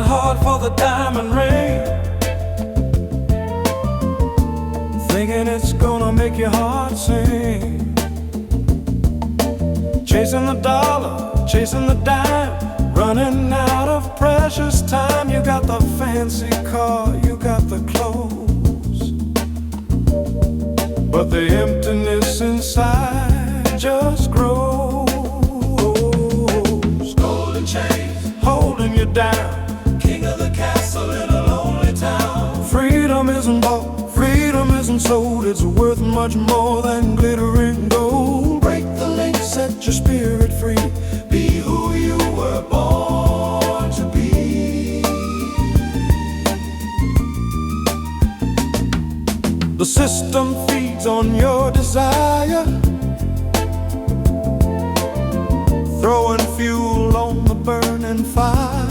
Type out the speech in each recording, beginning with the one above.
heart for the diamond ring, thinking it's gonna make your heart sing. Chasing the dollar, chasing the dime, running out of precious time. You got the fancy car, you got the clothes, but the emptiness inside just grows. Golden chains holding you down, king of the castle in a lonely town. Freedom isn't bought, freedom isn't sold. It's worth much more than glittering gold. Break the link, set your spirit free. Be who you were born to be. The system feeds on your desire, throwing fuel on the burning fire.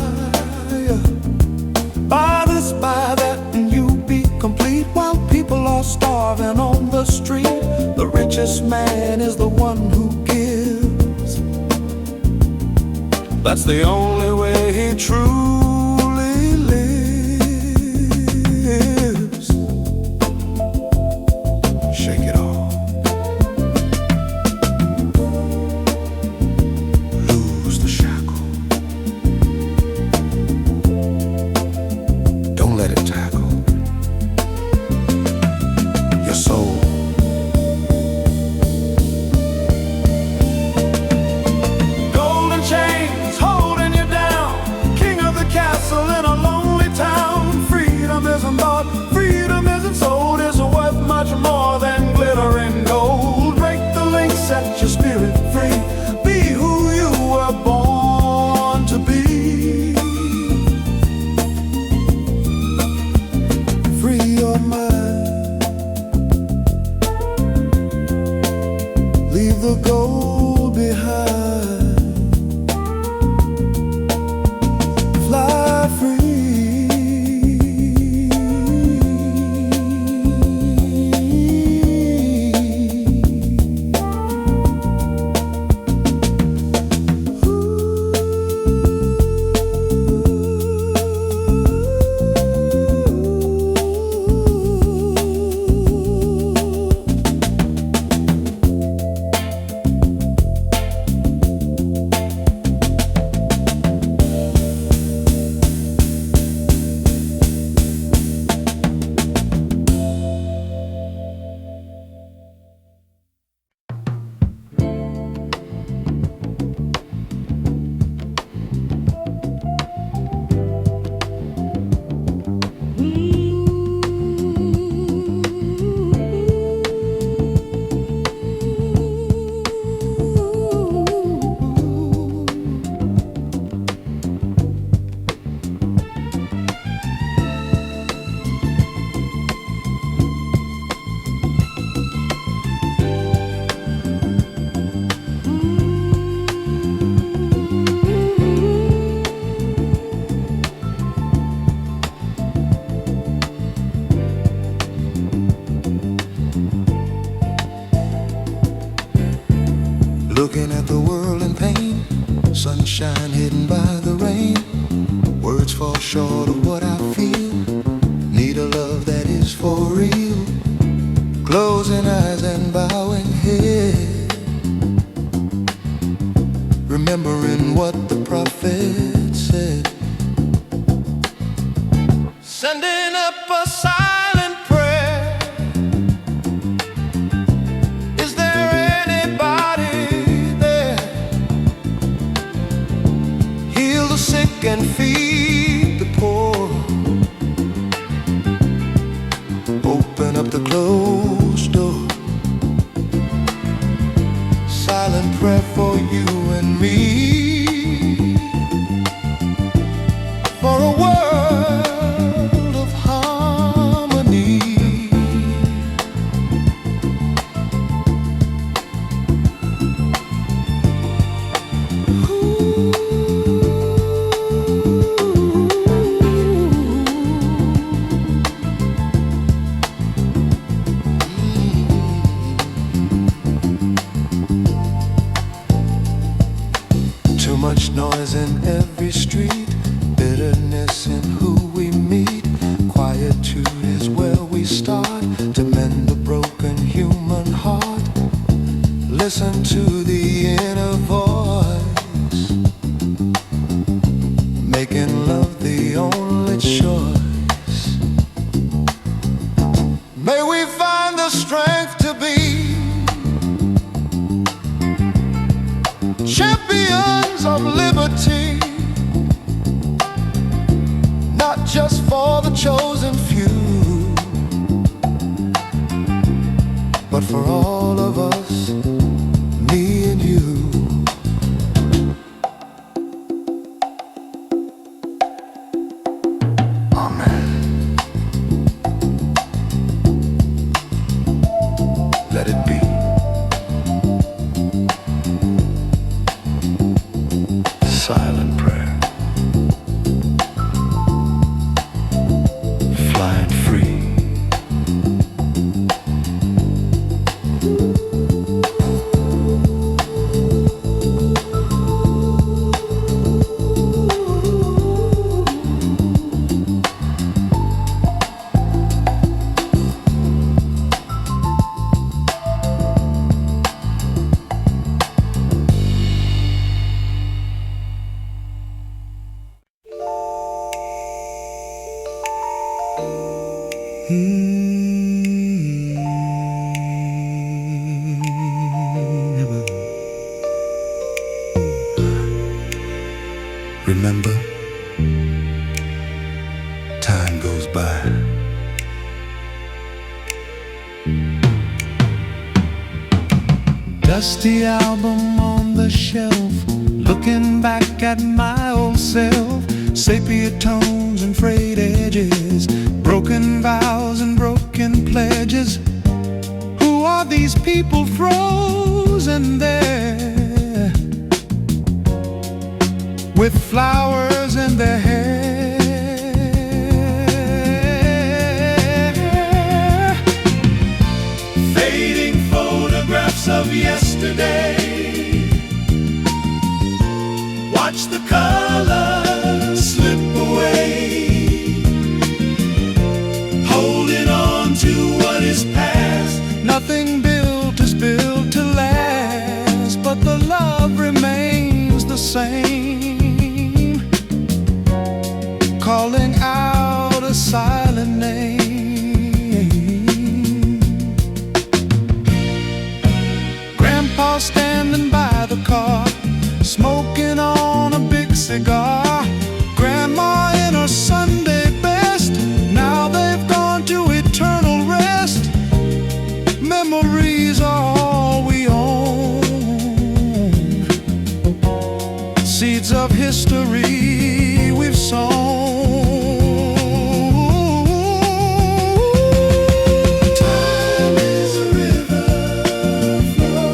Buy this, buy that, and you'll be complete, while people are starving on the street. The richest man is the one who gives. That's the only way he truly lives. Shake it off. Lose the shackle. Don't let it tackle your soul. Golden chains holding you down, king of the castle in a lonely town. Freedom isn't bought, freedom isn't sold. It's worth much more than glittering gold. Break the link, set your spirit free. Be who you were born to be. Free your mind, leave the gold behind. Fly free. Looking at the world in pain, sunshine hidden by the rain. Words fall short of what I feel. Need a love that is for real. Closing eyes and bowing head, remembering what the prophet said. Sending up a silent prayer. Is there anybody there? Heal the sick and feed the poor. Open up the closed door. Silent prayer for you and me. For a world of harmony. Too much noise in every street, bitterness listen to the inner voice, making love the only choice. May we find the strength to be champions of liberty, not just for the chosen few, but for all of us, me and you. Amen. Let it be. Silent prayer. Flying free. Remember, time goes by. Dusty album on the shelf, looking back at my old self. Sepia tones and frayed edges, broken vows and broken pledges. Who are these people frozen there, with flowers in their hair? Fading photographs of yesterday, watch the colors slip away, holding on to what is past. Nothing built is built to last, but the love remains the same, calling out a silent name. Grandpa standing by the car, smoking on a big cigar. Grandma in her Sunday best, now they've gone to eternal rest. Memories are all we own, seeds of history we've sown. Time is a river flow,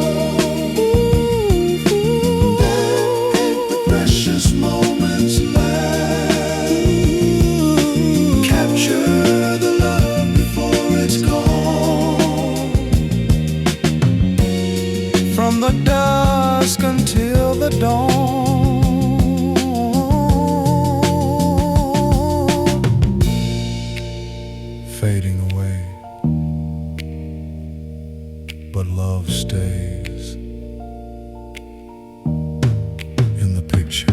that the precious moments last. Capture the love before it's gone, from the dusk until the dawn. Fading away, but love stays in the picture.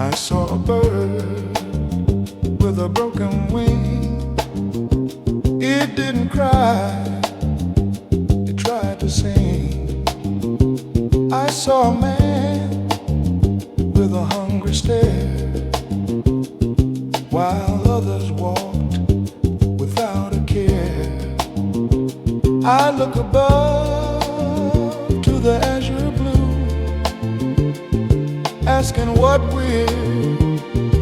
I saw a bird with a broken wing. It didn't cry, it tried to sing. I saw a man with a hungry stare, while others walked without a care. I look above to the azure blue, asking what we're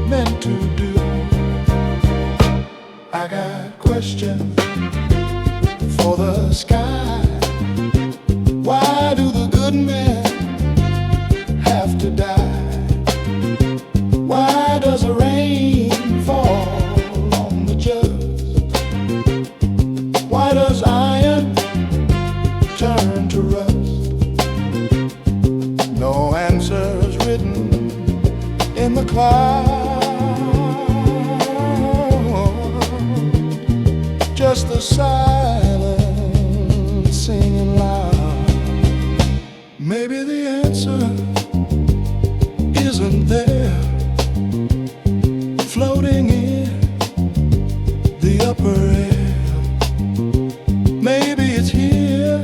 meant to do. I got questions for the sky. Why do the good men have to die? Why does the rain fall on the just? Why does iron turn to rust? No answers written in the clouds, just the silence singing loud. Maybe the answer isn't there, floating in the upper air. Maybe it's here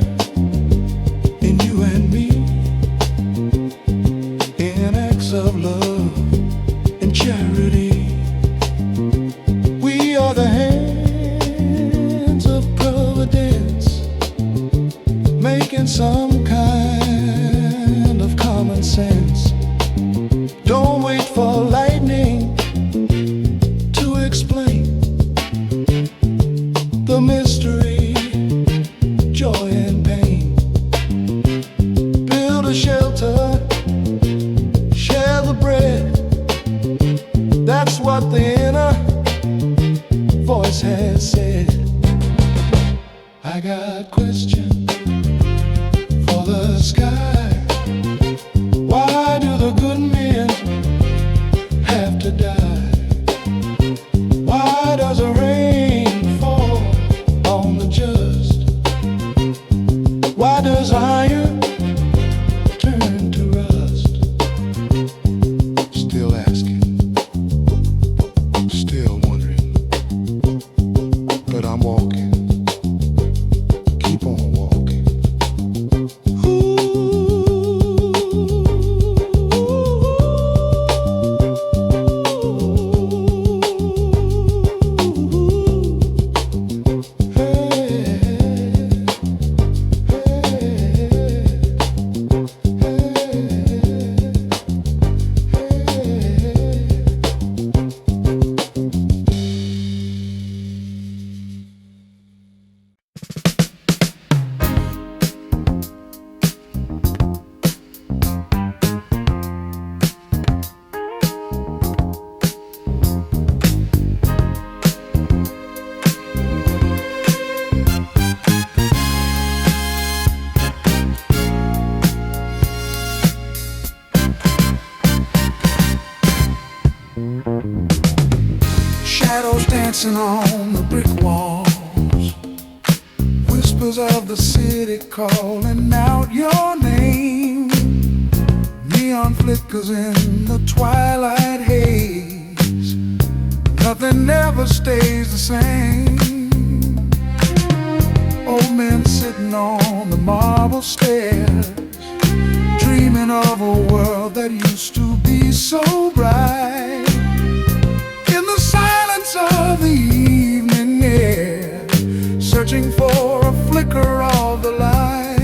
in you and me, in acts of love and charity. We are the hands of providence, making some kind of common sense. Don't wait for lightning to explain the mystery, joy and pain. Build a shelter, share the bread. That's what the inner voice has said. I got questions for the sky. Why do the good men have to die? Why does the rain fall on the just? Why does iron turn to rust? Still asking, still wondering, but I'm walking, keep on walking. Shadows dancing on the brick walls, whispers of the city calling out your name. Neon flickers in the twilight haze, nothing ever stays the same. Old men sitting on the marble stairs, dreaming of a world that used to be so bright. In the silence of the evening air, searching for a flicker of the light.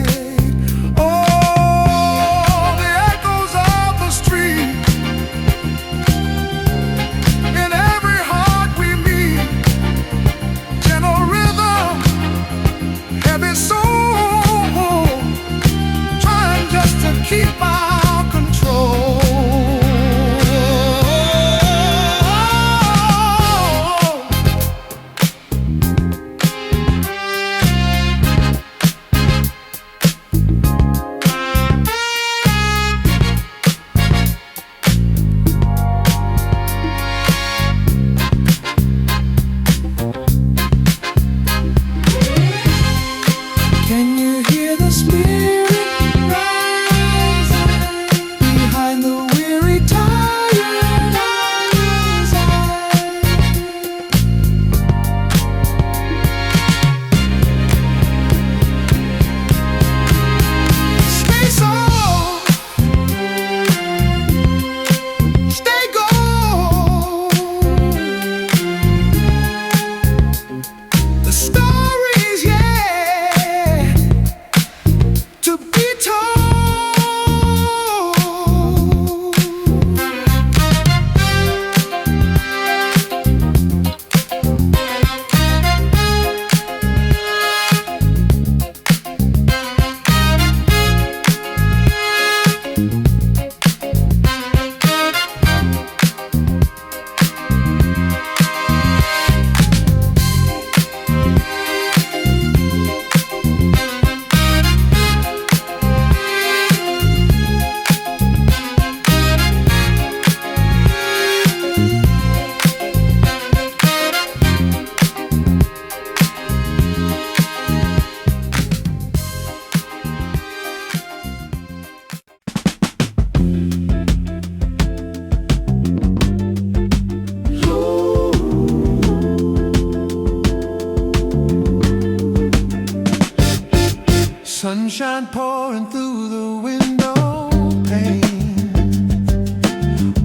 Oh, the echoes of the street, in every heart we meet. Gentle rhythm, heavy soul, trying just to keep our control. Sunshine pouring through the window pane,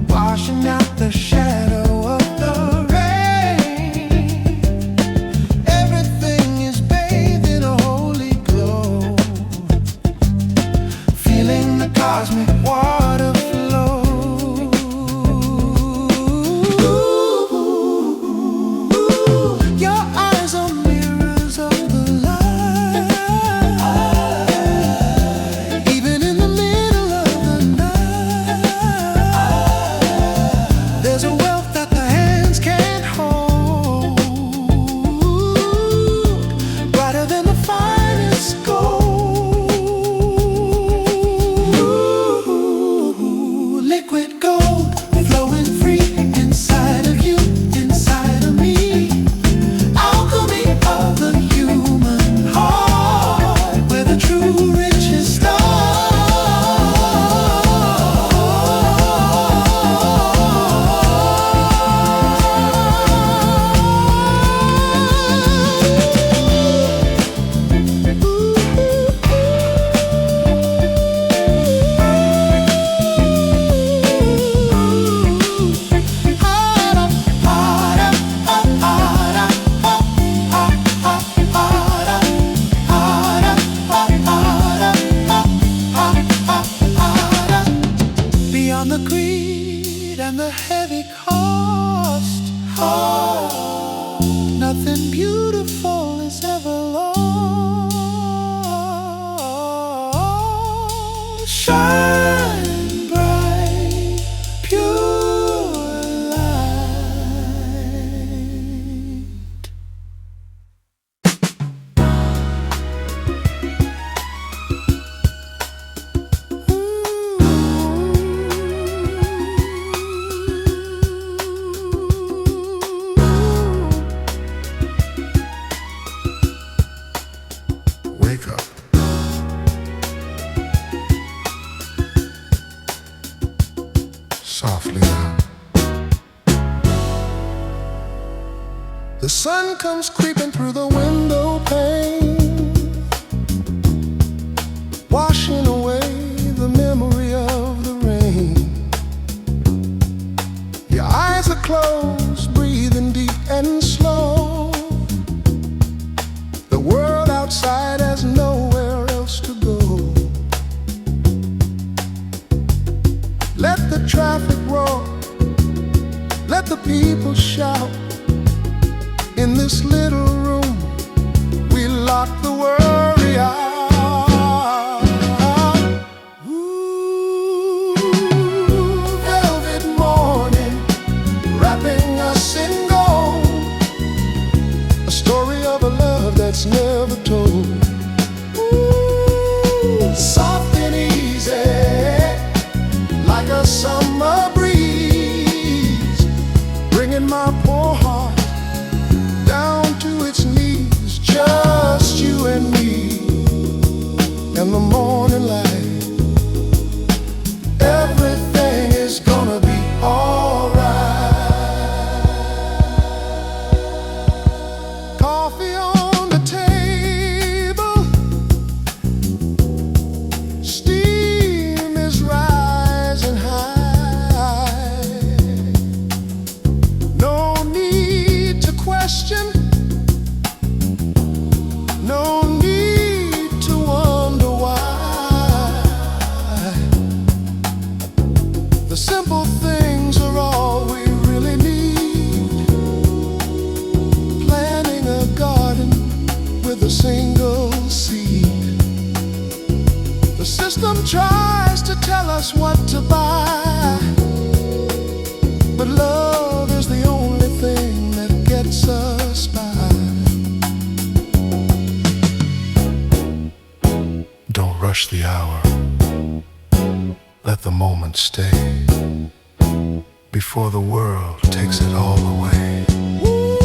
washing out the shadow of the rain. Everything is bathed in a holy glow, feeling the cosmic water flow. Your eyes are mirrors of the light. Even in the middle of the night, there's a wealth that the hands can't hold, brighter than the finest gold. Liquid gold flowing free inside of you, inside of me. Alchemy of the human heart, where the true riches start. Beyond the greed and the heavy cost, nothing beautiful is ever lost. Shine bright, pure light. Wake up. Softly now. The sun comes creeping through the window pane, washing away the memory of the rain. Your eyes are closed, breathing deep and slow. The world outside has nowhere else to go. Let the traffic roar, let the people shout. In this little room, we lock the worry out. Ooh, velvet morning, wrapping us in gold. A story of a love that's never told. Ooh, soft and easy, like a summer breeze, bringing my poor heart down to its knees. Just you and me and the morning light. Everything is gonna be alright. Coffee on the table, steam is rising high. No need to question, no need to wonder why. The simple things are all we really need. Planting a garden with a single seed. The system tries to tell us what to buy, but love is the only thing that gets us by. Don't rush the hour, let the moment stay before the world takes it all away. Ooh,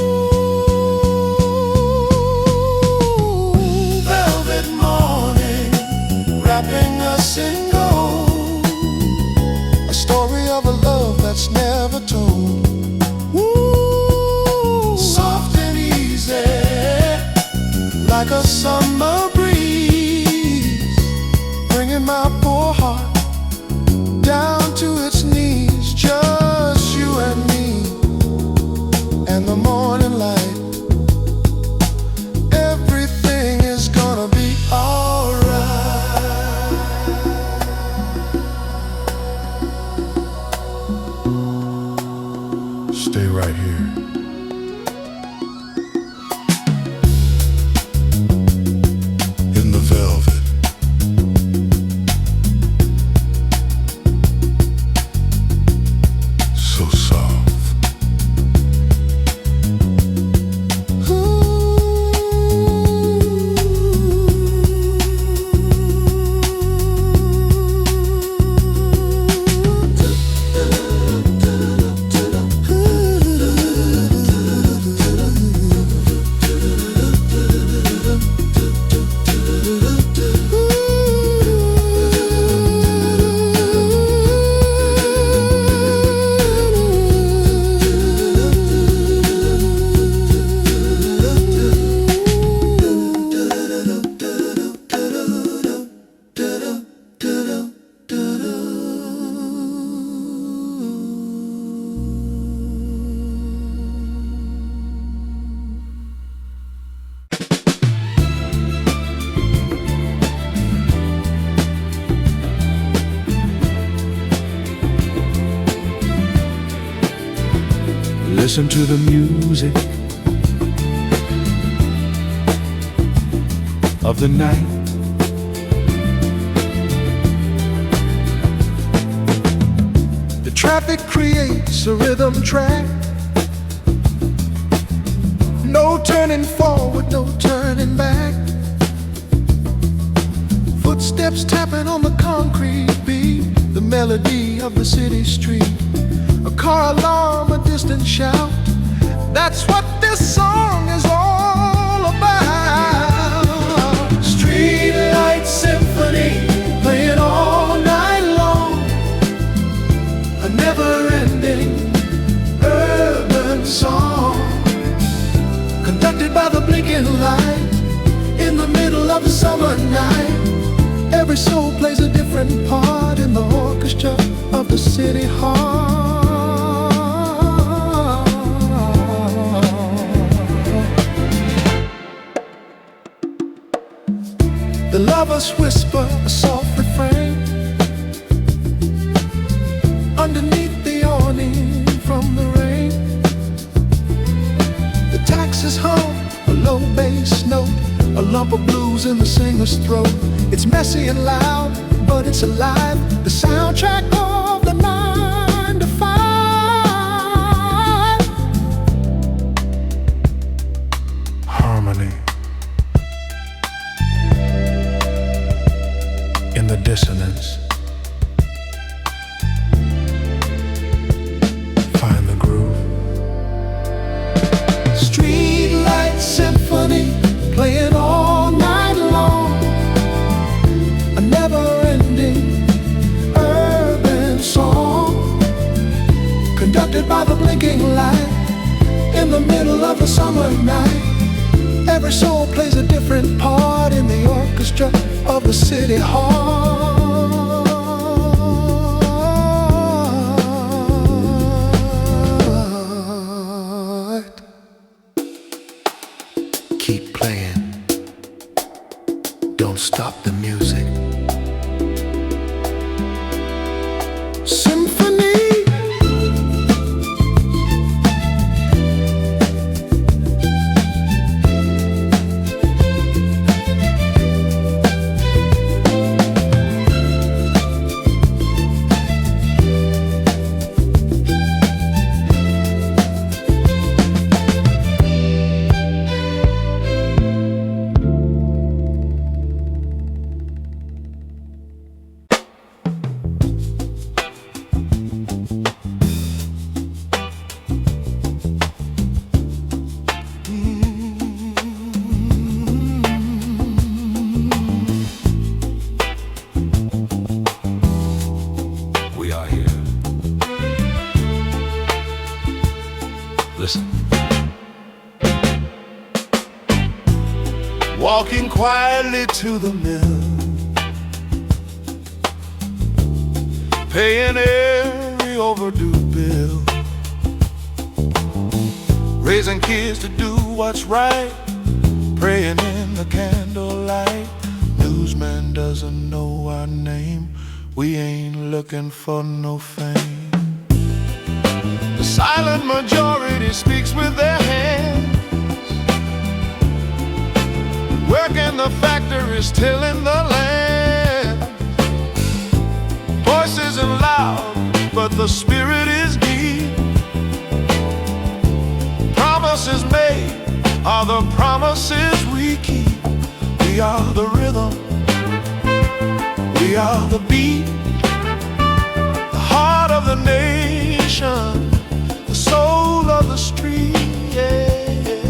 velvet morning, wrapping us in gold. A story of a love that's never told. Ooh, soft and easy, like a summer breeze, stay right here. In the velvet. So soft. Listen to the music of the night. The traffic creates a rhythm track. No turning forward, no turning back. Footsteps tapping on the concrete beat, the melody of the city street. A car alarm, a distant shout. That's what this song is all about. Street light symphony playing all night long. A never-ending urban song conducted by the blinking light in the middle of the summer night. Every soul plays a different part in the orchestra of the city hall. The lovers whisper a soft refrain underneath the awning from the rain. The taxis hum a low bass note, a lump of blues in the singer's throat. It's messy and loud, but it's alive. The soundtrack of the 9 to 5. Harmony in the dissonance. Find the groove. Street light symphony playing all night long. A never-ending urban song conducted by the blinking light in the middle of a summer night. Every soul plays a different part in the orchestra of the city hall. Keep playing. Don't stop the music. Symphony. Listen. Walking quietly to the mill, paying every overdue bill, raising kids to do what's right, praying in the candlelight. Newsman doesn't know our name, we ain't looking for no fame. The silent majority speaks with their hands, working the factories, tilling the land. Voice isn't loud, but the spirit is deep. Promises made are the promises we keep. We are the rhythm, we are the beat, the heart of the nation, the soul of the street. Yeah.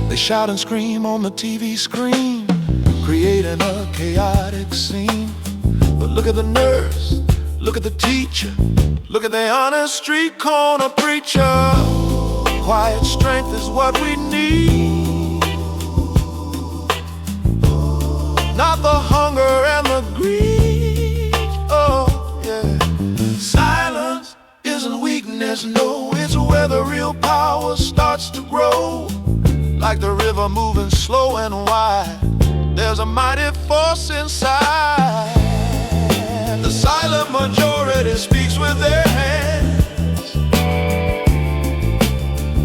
They shout and scream on the TV screen, creating a chaotic scene. But look at the nurse, look at the teacher, look at the honest street corner preacher. Quiet strength is what we need, not the hunger and the greed. Oh, yeah. Silence isn't weakness, no, it's where the real power starts to grow. Like the river moving slow and wide, there's a mighty force inside. The silent majority speaks with their hands,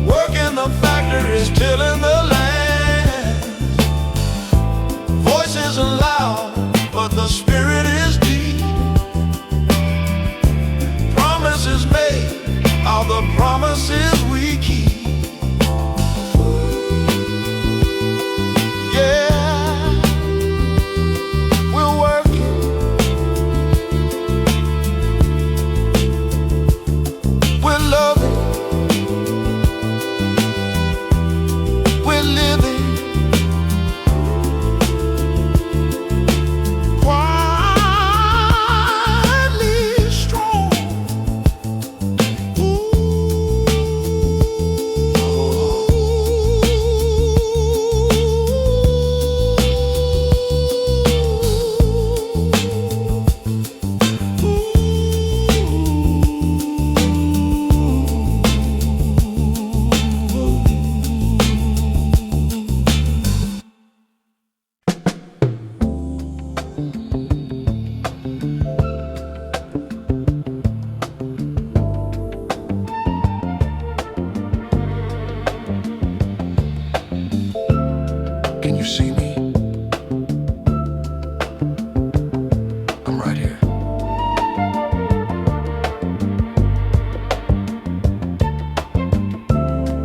working the factories, tilling the land. Voice isn't loud, but the spirit is deep. Promises made are the promises we keep. Can you see me? I'm right here.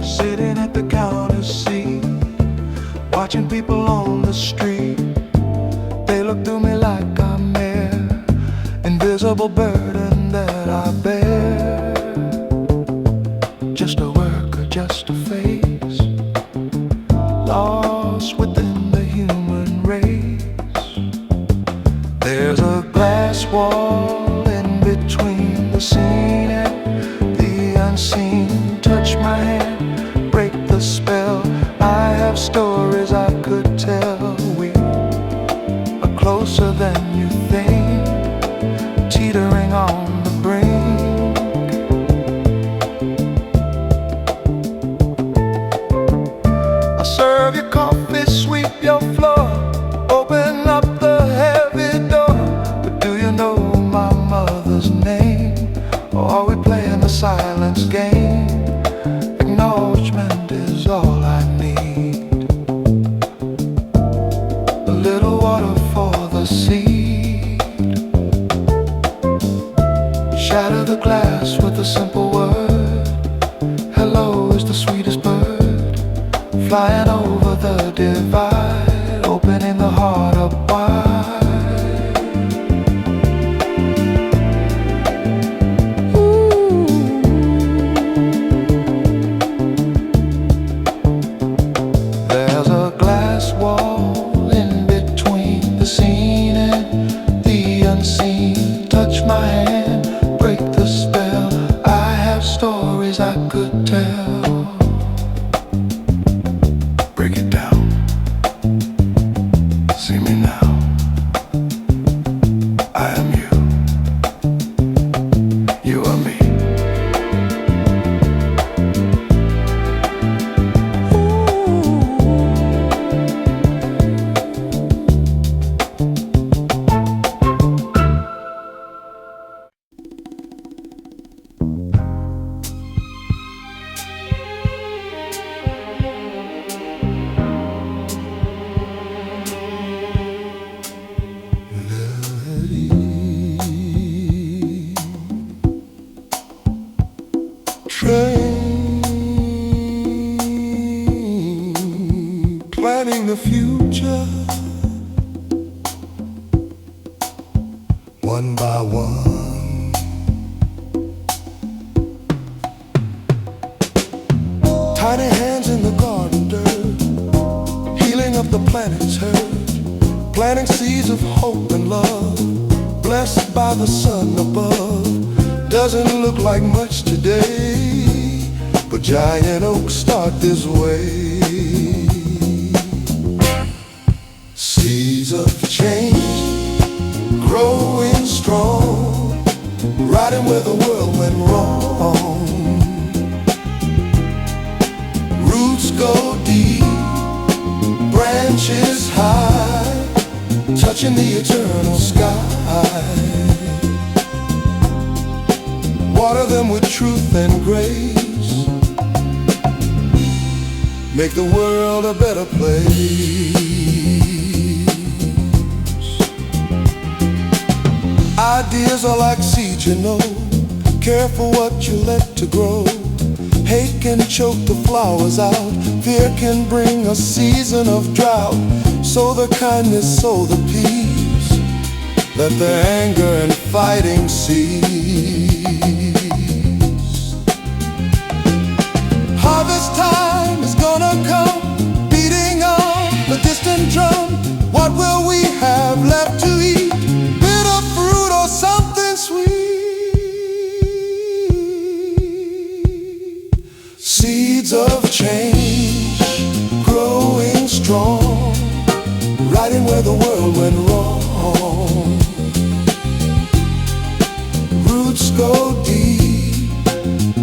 Sitting at the counter seat, watching people on the street. They look through me like I'm mere invisible burden that I bear. Just a worker, just a face, lost within the human race. There's a glass wall in between the seen and the unseen. Touch my hand, break the spell. I have stories I could tell. We are closer than you think, teetering on the brink. Serve your coffee, sweep your floor, open up the heavy door. But do you know my mother's name? Or are we playing the silence game? Acknowledgement is all I need. A little water for the seed. Shatter the glass with a simple word. Hello is the sweetest bird, flying over the divide, opening the heart up wide. Ooh. There's a glass wall in between the seen and the unseen. Touch my hand, break the spell. I have stories I could tell. Break it down. See me now. I am you. You are me. train, planning the future, one by one. Tiny hands in the garden dirt, healing up the planet's hurt, planting seeds of hope and love, blessed by the sun above. Doesn't look like much today, but giant oaks start this way. Seeds of change, growing strong, riding where the world went wrong. Roots go deep, branches high, touching the eternal sky. Water them with truth and grace, make the world a better place. Ideas are like seeds, you know, careful what you let to grow. Hate can choke the flowers out, fear can bring a season of drought. Sow the kindness, sow the peace, let the anger and fighting cease. Harvest time is gonna come, beating on the distant drum. What will we have left to eat? Bitter fruit or something sweet? Seeds of change, growing strong, riding where the world went wrong. Roots go deep,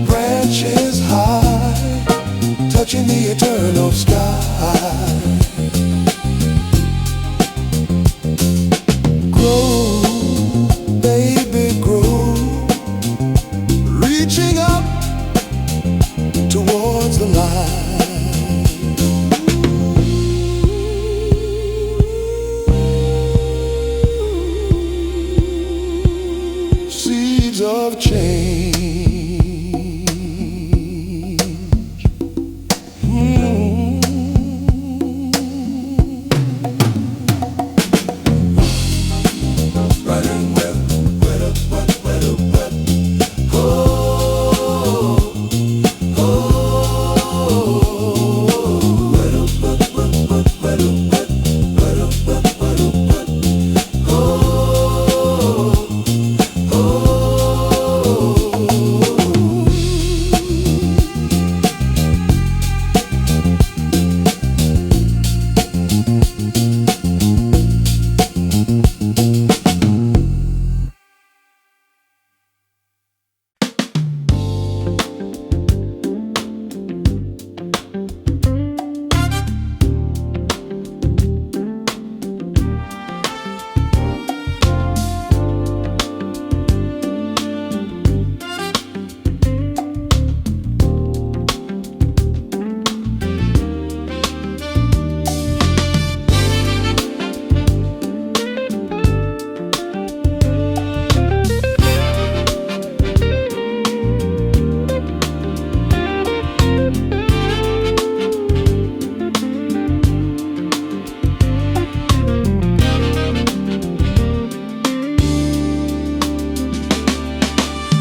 branches high, touching the eternal sky. Grow, baby, grow, reaching up towards the light. Seeds of change.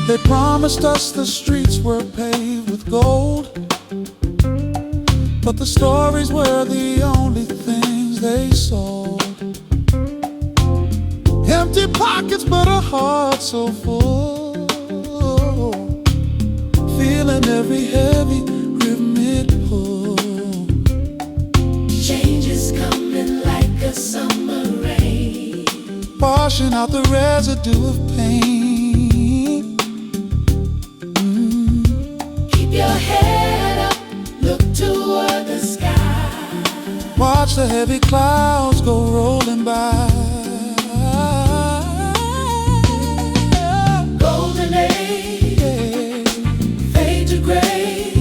They promised us the streets were paved with gold, but the stories were the only things they sold. Empty pockets but a heart so full, feeling every heavy rhythmic pull. Change is coming like a summer rain, washing out the residue of pain. Keep your head up, look toward the sky. Watch the heavy clouds go rolling by. Golden age, fade to gray,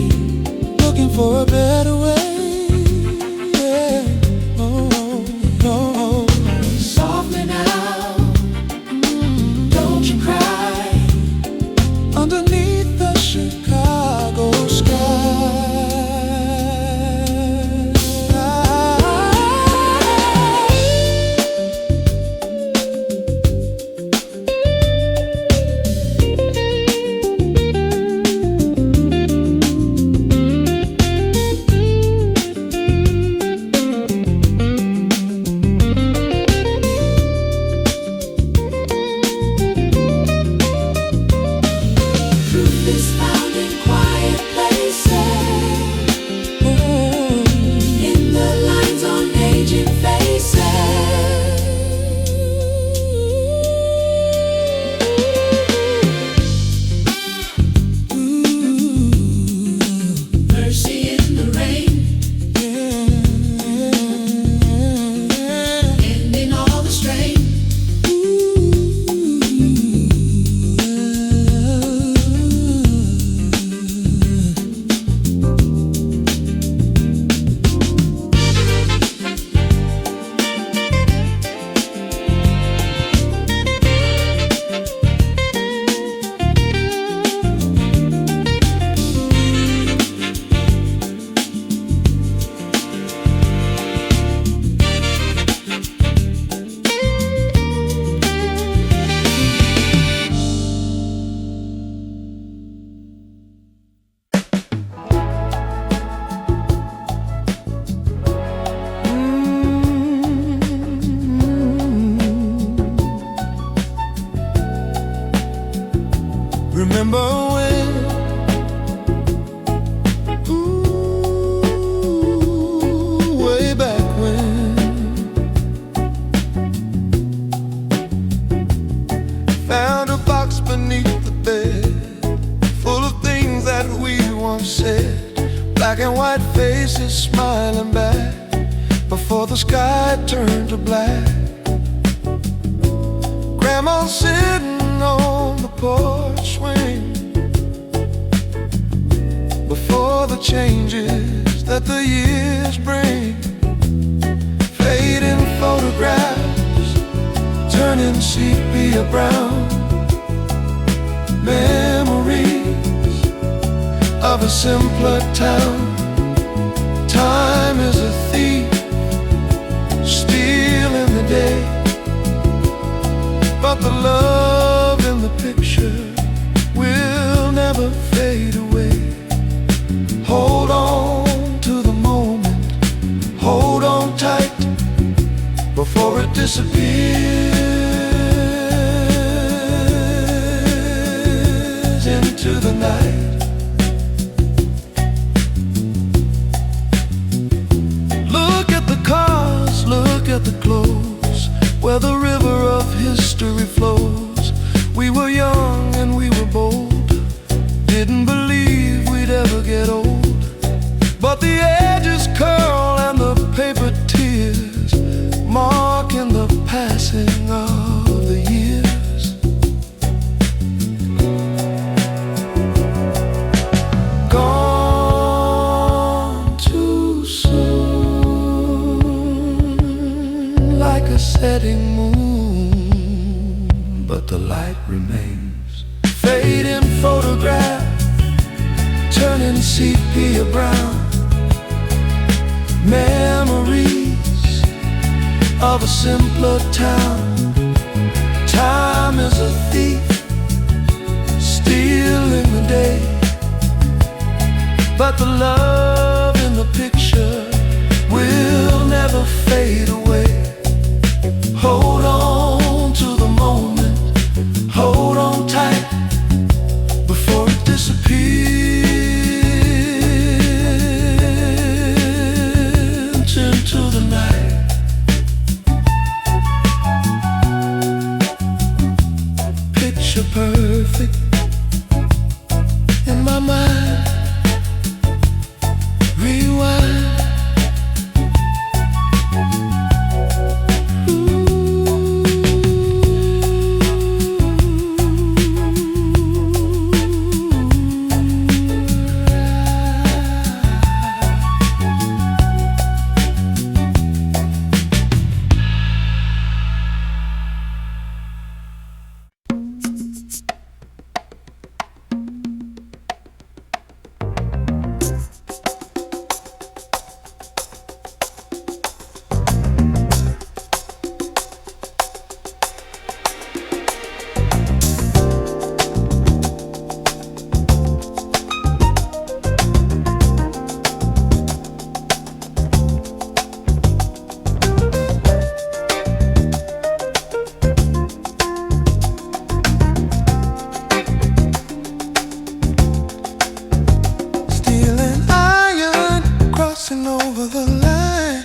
Looking for a better way. Yeah. Oh, oh, oh. softly now, don't you cry. Underneath the Chicago Remember when? Ooh, way back when. Found a box beneath the bed, full of things that we once said. Black and white faces smiling back before the sky turned to black. Grandma sitting on the porch swing before the changes that the years bring. Fading photographs turning sepia brown. Memories of a simpler town. Time is a thief, stealing the day, but the love in the picture will never fade away. Hold on to the moment, hold on tight before it disappears into the night. Look at the cars, look at the clothes, where the river of history flows. We were young and we were bold, didn't believe we'd ever get old. But the edges curl and the paper tears, marking the passing of the years. Gone too soon, like a setting moon, but the light remains. Fading photograph, turning sepia brown. Memories of a simpler town. Time is a thief, stealing the day, but the love in the picture will never fade away. Hold on to the moment, hold on tight before it disappears into the night. Picture perfect in my mind. Rewind. Over the line,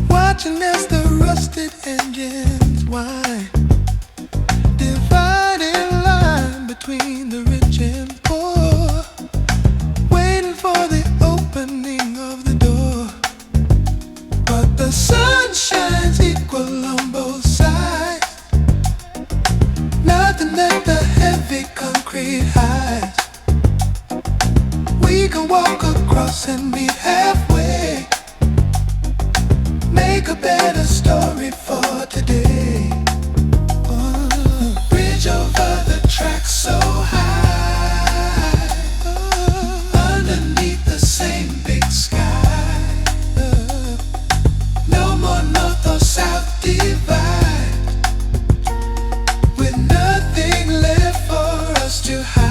watching as the rusted engines whine, dividing line between the rich and poor, waiting for the opening of the door. But the sun shines equal on both sides, nothing that the heavy concrete hides. We can walk across and meet halfway, make a better story for today. Bridge over the tracks so high, underneath the same big sky. No more north or south divide, with nothing left for us to hide.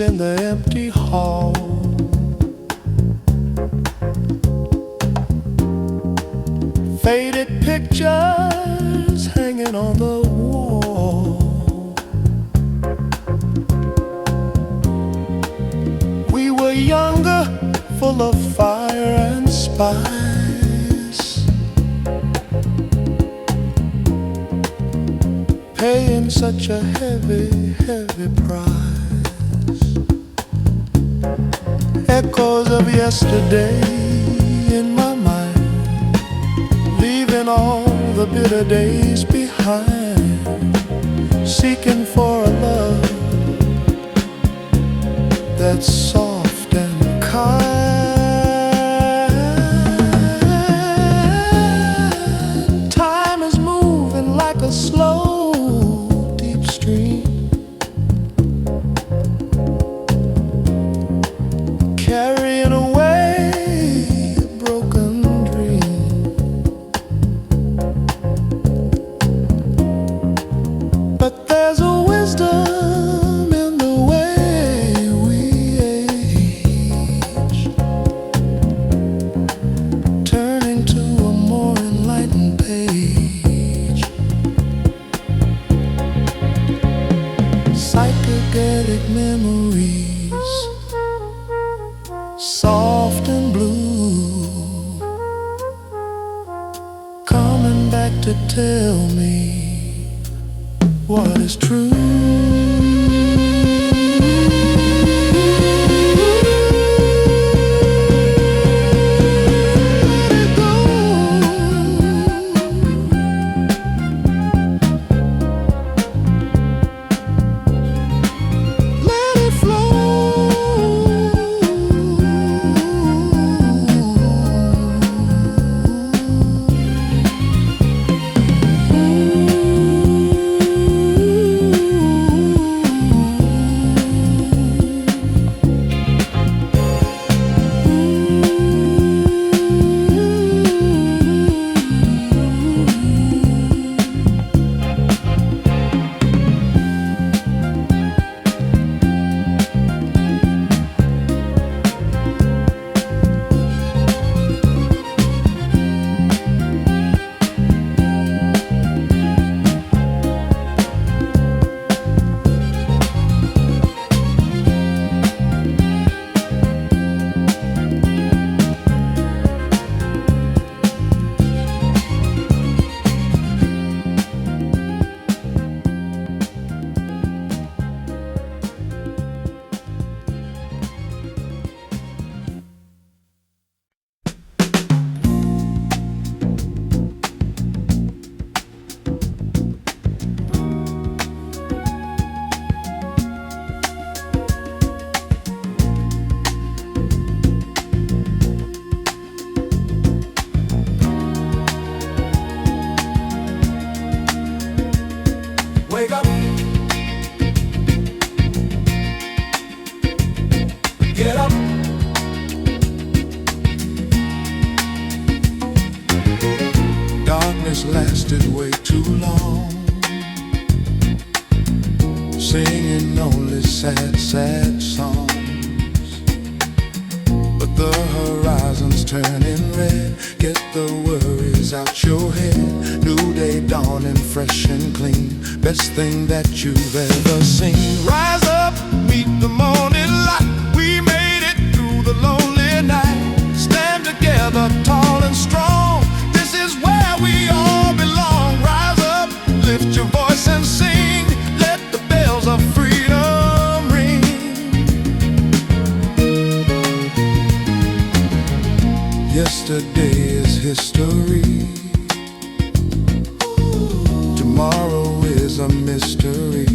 shoes in the empty hall. Faded pictures hanging on the wall. We were younger, full of fire and spice, paying such a heavy, heavy price. Echoes of yesterday in my mind, leaving all the bitter days behind, seeking for a love that's soft and kind. Time is moving like a slow, deep stream, carrying away a broken dream. But there's a wisdom in the way we age, turning to a more enlightened page. Psychedelic memories, soft and blue, coming back to tell me what is true. Let it flow. Wake up, get up. Darkness lasted way too long, singing only sad, sad songs. But the horizon's turning red, get the worries out your head. New day dawning fresh and clean, best thing that you've ever seen. Rise up, meet the morning light, we made it through the lonely night. Stand together, tall and strong, this is where we all belong. Rise up, lift your voice and sing, let the bells of freedom ring. Yesterday is history, tomorrow is a mystery.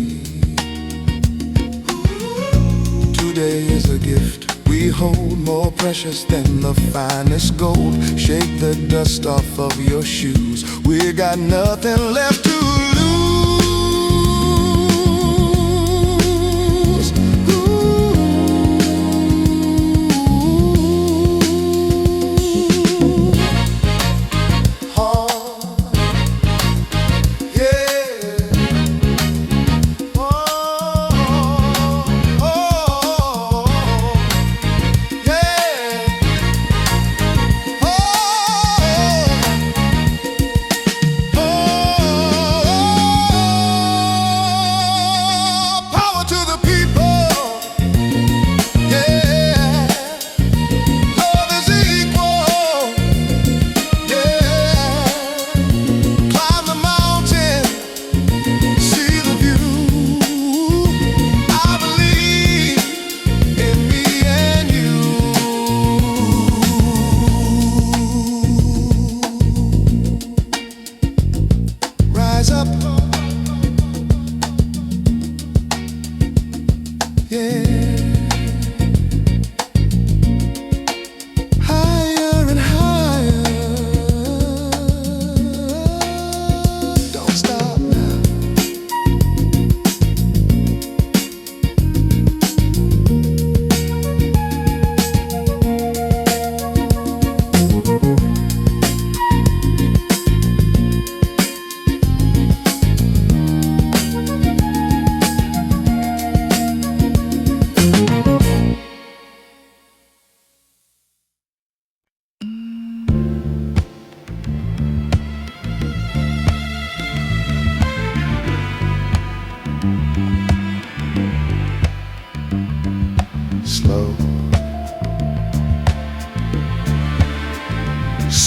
Today is a gift we hold, more precious than the finest gold. Shake the dust off of your shoes, we got nothing left to lose.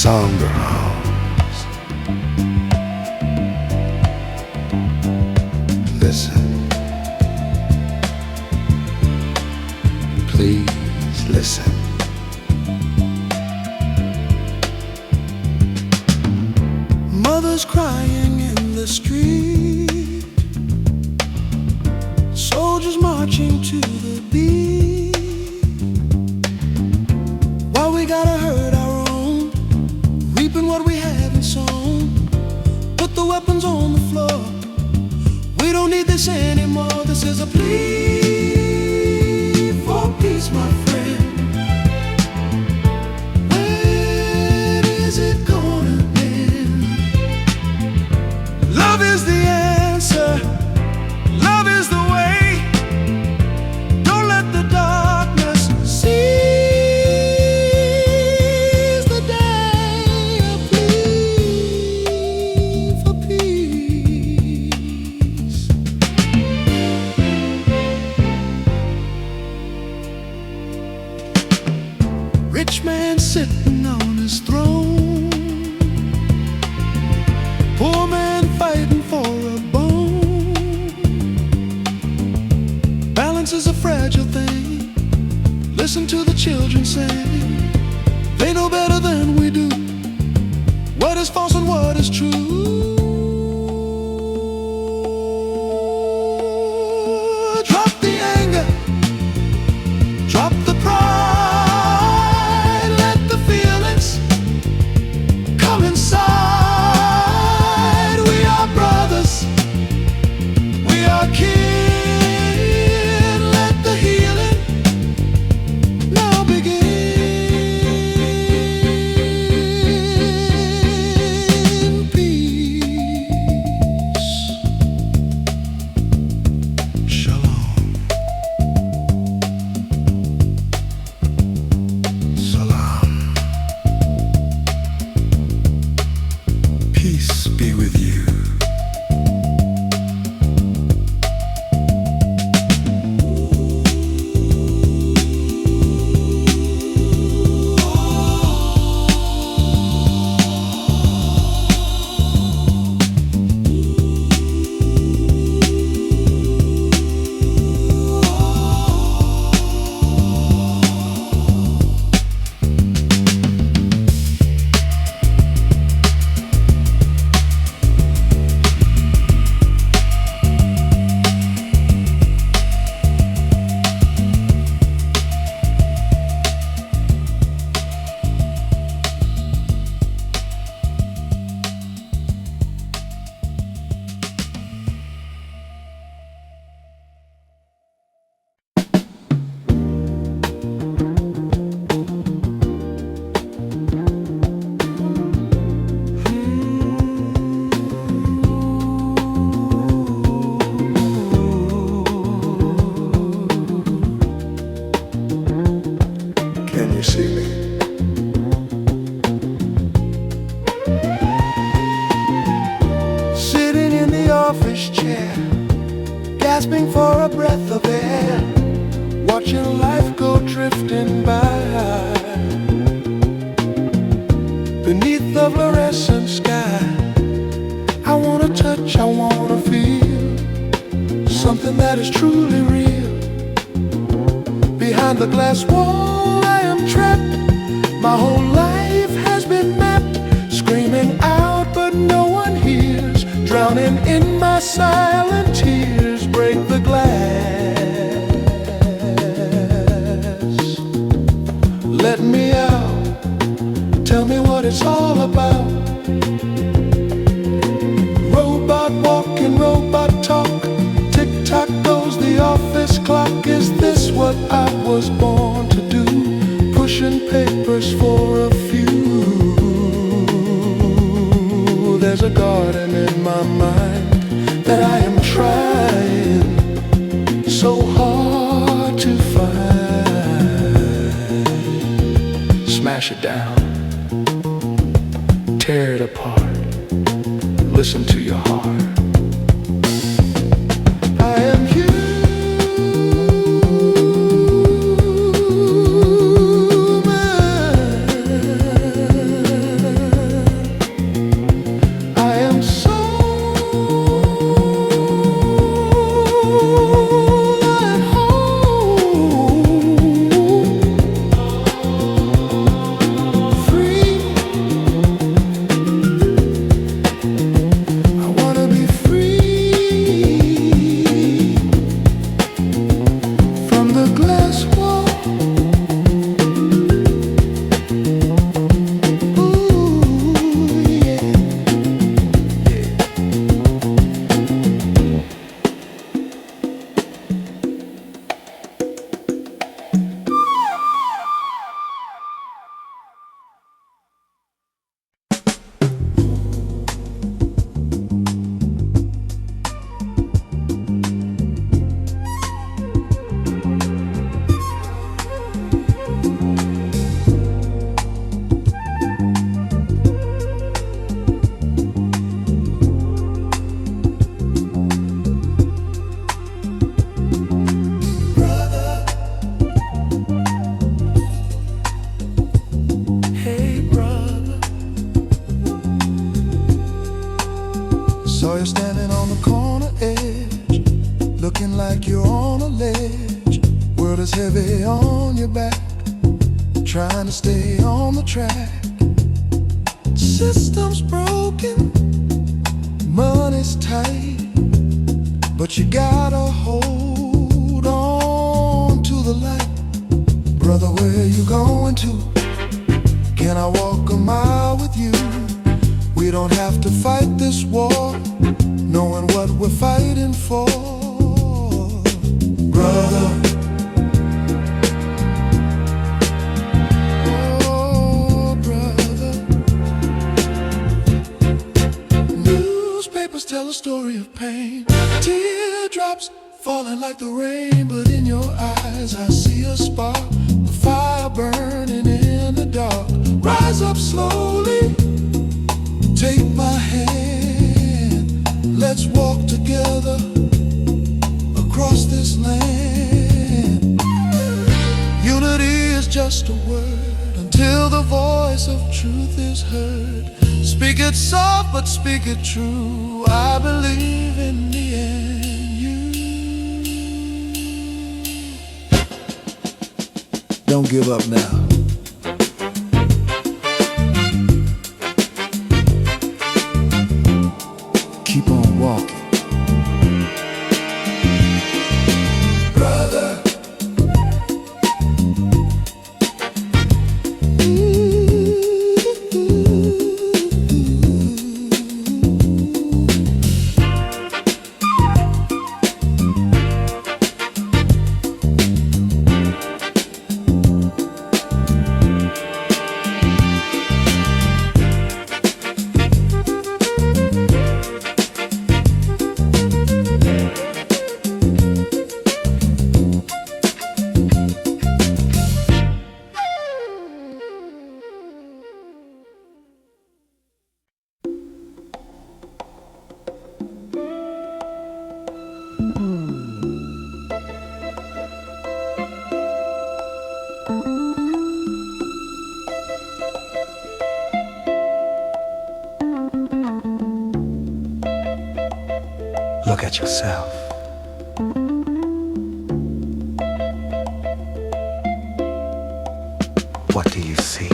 somber homes. Listen, please listen. Mothers crying in the street, soldiers marching to the beat. While we gotta hurt our own, reaping what we haven't sown. Put the weapons on the floor. We don't need this anymore. This is a plea for peace, my friend. When is it gonna end? Love is the answer. Love is the way. Don't let the darkness seize the day. A plea for peace. Rich man sitting on his throne, poor man fighting for a bone. Balance is a fragile thing. Listen to the children sing. They know better than we do what is false and what is true. Drop the anger, drop the pride, let the feelings come inside. We are brothers, we are kin. Let the healing now begin. Peace, shalom, salam. Peace be with you. Can you see me? Sitting in the office chair, gasping for a breath of air, watching life go drifting by. Beneath the fluorescent sky, I wanna touch, I wanna feel something that is truly real. Behind the glass wall I am trapped. My whole life has been mapped. Screaming out but no one hears. Drowning in my silent tears. Break the glass. Let me out. Tell me what it's all about. Robot walking, robot talk. Tick-tock goes the office clock. Is this what I was born to do? Pushing papers for a few. There's a garden in my mind that I am trying so hard to find. Smash it down, tear it apart, listen to your heart. I am human. Saw you standing on the corner edge, looking like you're on a ledge. World is heavy on your back, trying to stay on the track. System's broken, money's tight, but you gotta hold on to the light. Brother, where you going to? Can I walk a mile with you? We don't have to fight this war, knowing what we're fighting for. Brother, oh brother. Newspapers tell a story of pain, teardrops falling like the rain. But in your eyes I see a spark, a fire burning in the dark. Rise up slowly, take my hand, let's walk together across this land. Unity is just a word until the voice of truth is heard. Speak it soft, but speak it true. I believe in the end you. Don't give up now. Keep on walking. Brother, look at yourself. What do you see?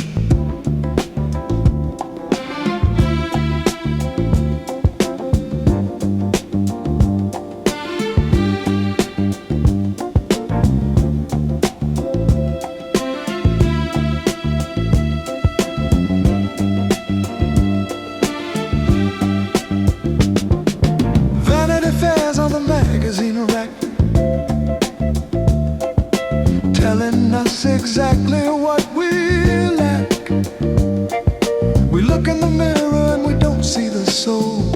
Telling us exactly what we lack. We look in the mirror and we don't see the soul,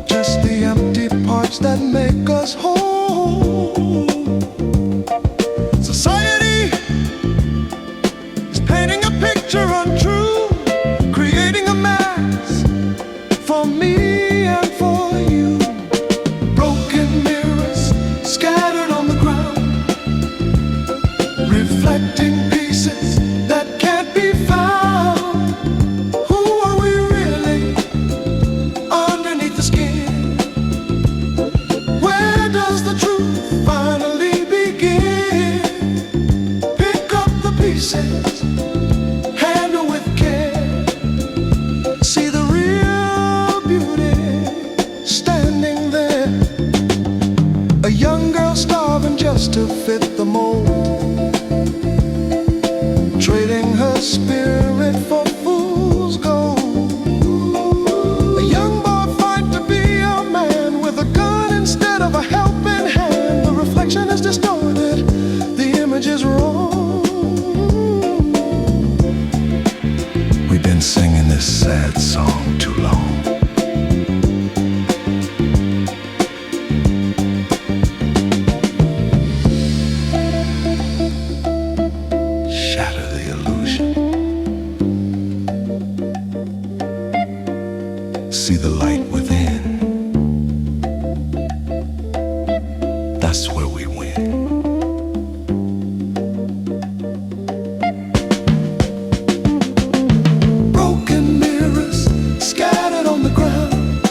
just the empty parts that make us whole. Society is painting a picture untrue, creating a mask for me and for you. Broken mirrors scattered on the ground, reflecting pieces that can't be found. Who are we really underneath the skin? Where does the truth finally begin? Pick up the pieces, handle with care. See the real beauty standing there. A young girl starving just to fit the mold, trading her spirit for fool's gold. A young boy fight to be a man with a gun instead of a helping hand. The reflection is distorted, the image is wrong. We've been singing this sad song too long. Shatter the illusion. See the light within. That's where we win. Broken mirrors scattered on the ground,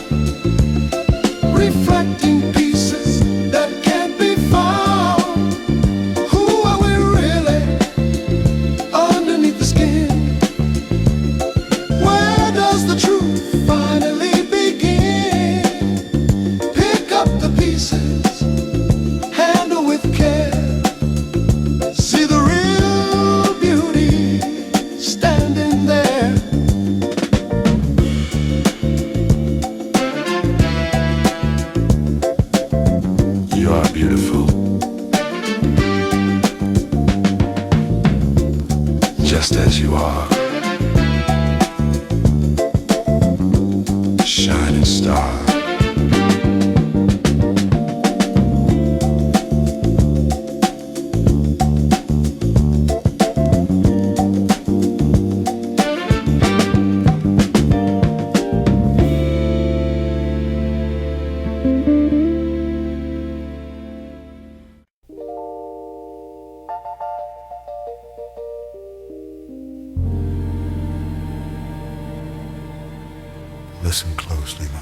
star. Listen closely, Mom.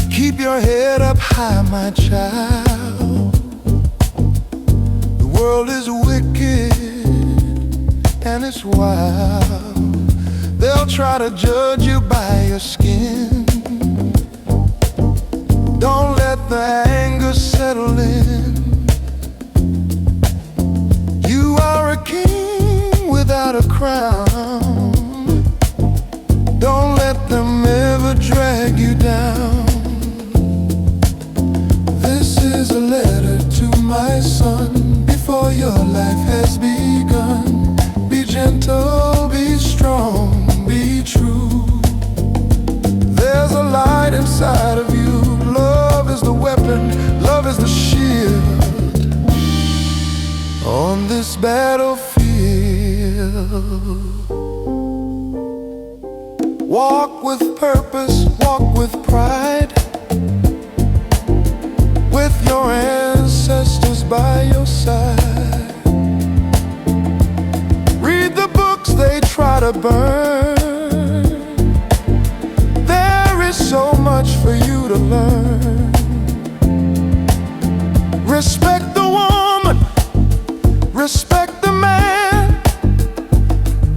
Keep your head up high, my child. The world is wicked and it's wild. They'll try to judge you by your skin. Don't let the anger settle in. You are a king without a crown. Don't let them ever drag you down. This is a letter to my son. Before your life has begun, be gentle, be strong, be true. There's a light inside of you. Love is the weapon, love is the shield. On this battlefield, walk with purpose, walk with pride, with your ancestors by your side. Read the books they try to burn. There is so much for you to learn. Respect the woman, respect the man.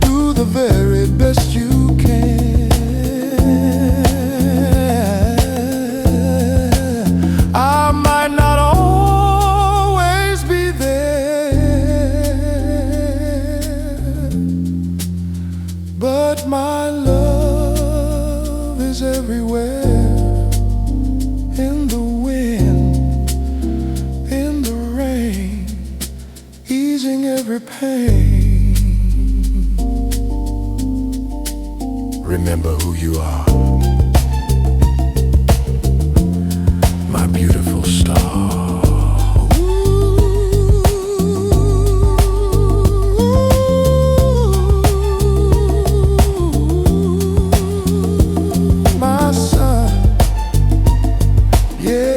Do the very best you can. I might not always be there, but my love is everywhere. In the wind, in the rain, easing every pain. Remember who you are, my beautiful star. My son, yeah.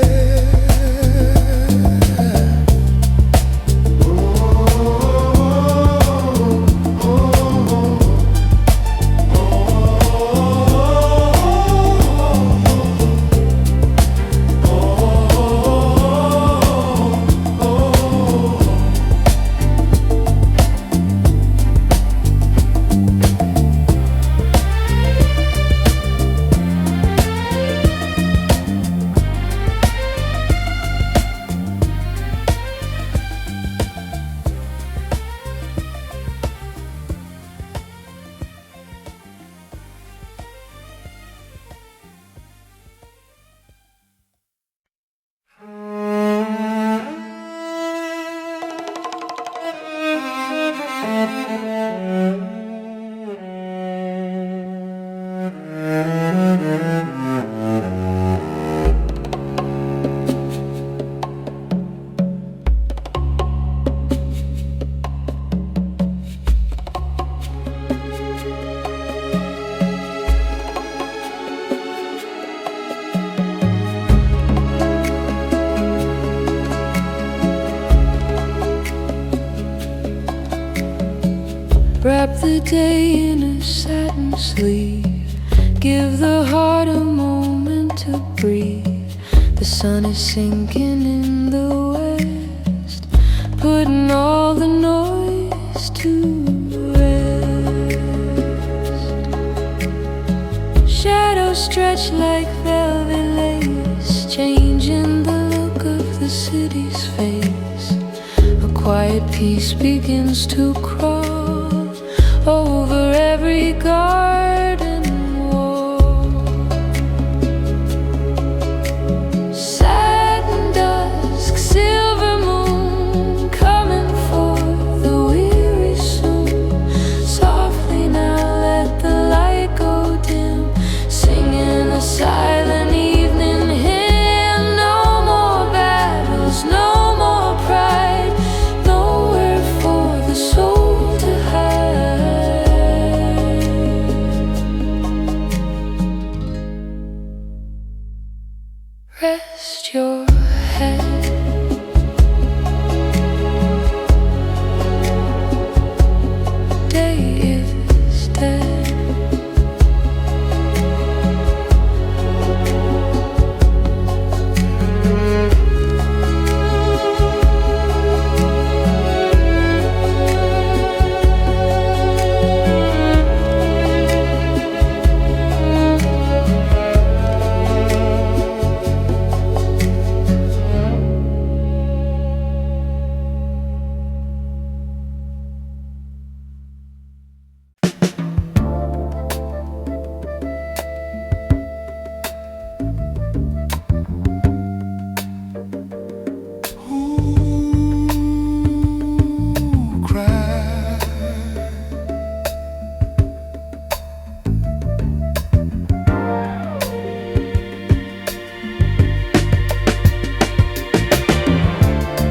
Wrap the day in a satin sleeve. Give the heart a moment to breathe. The sun is sinking in the west, putting all the noise to rest. Shadows stretch like velvet lace, changing the look of the city's face. A quiet peace begins to crawl over every garden wall. Satin dusk, silver moon, coming for the weary soon. Softly now let the light go dim, singing a silent evening hymn. No more battles, no more pride, nowhere for the soul to hide. Rest your head. Day is dead.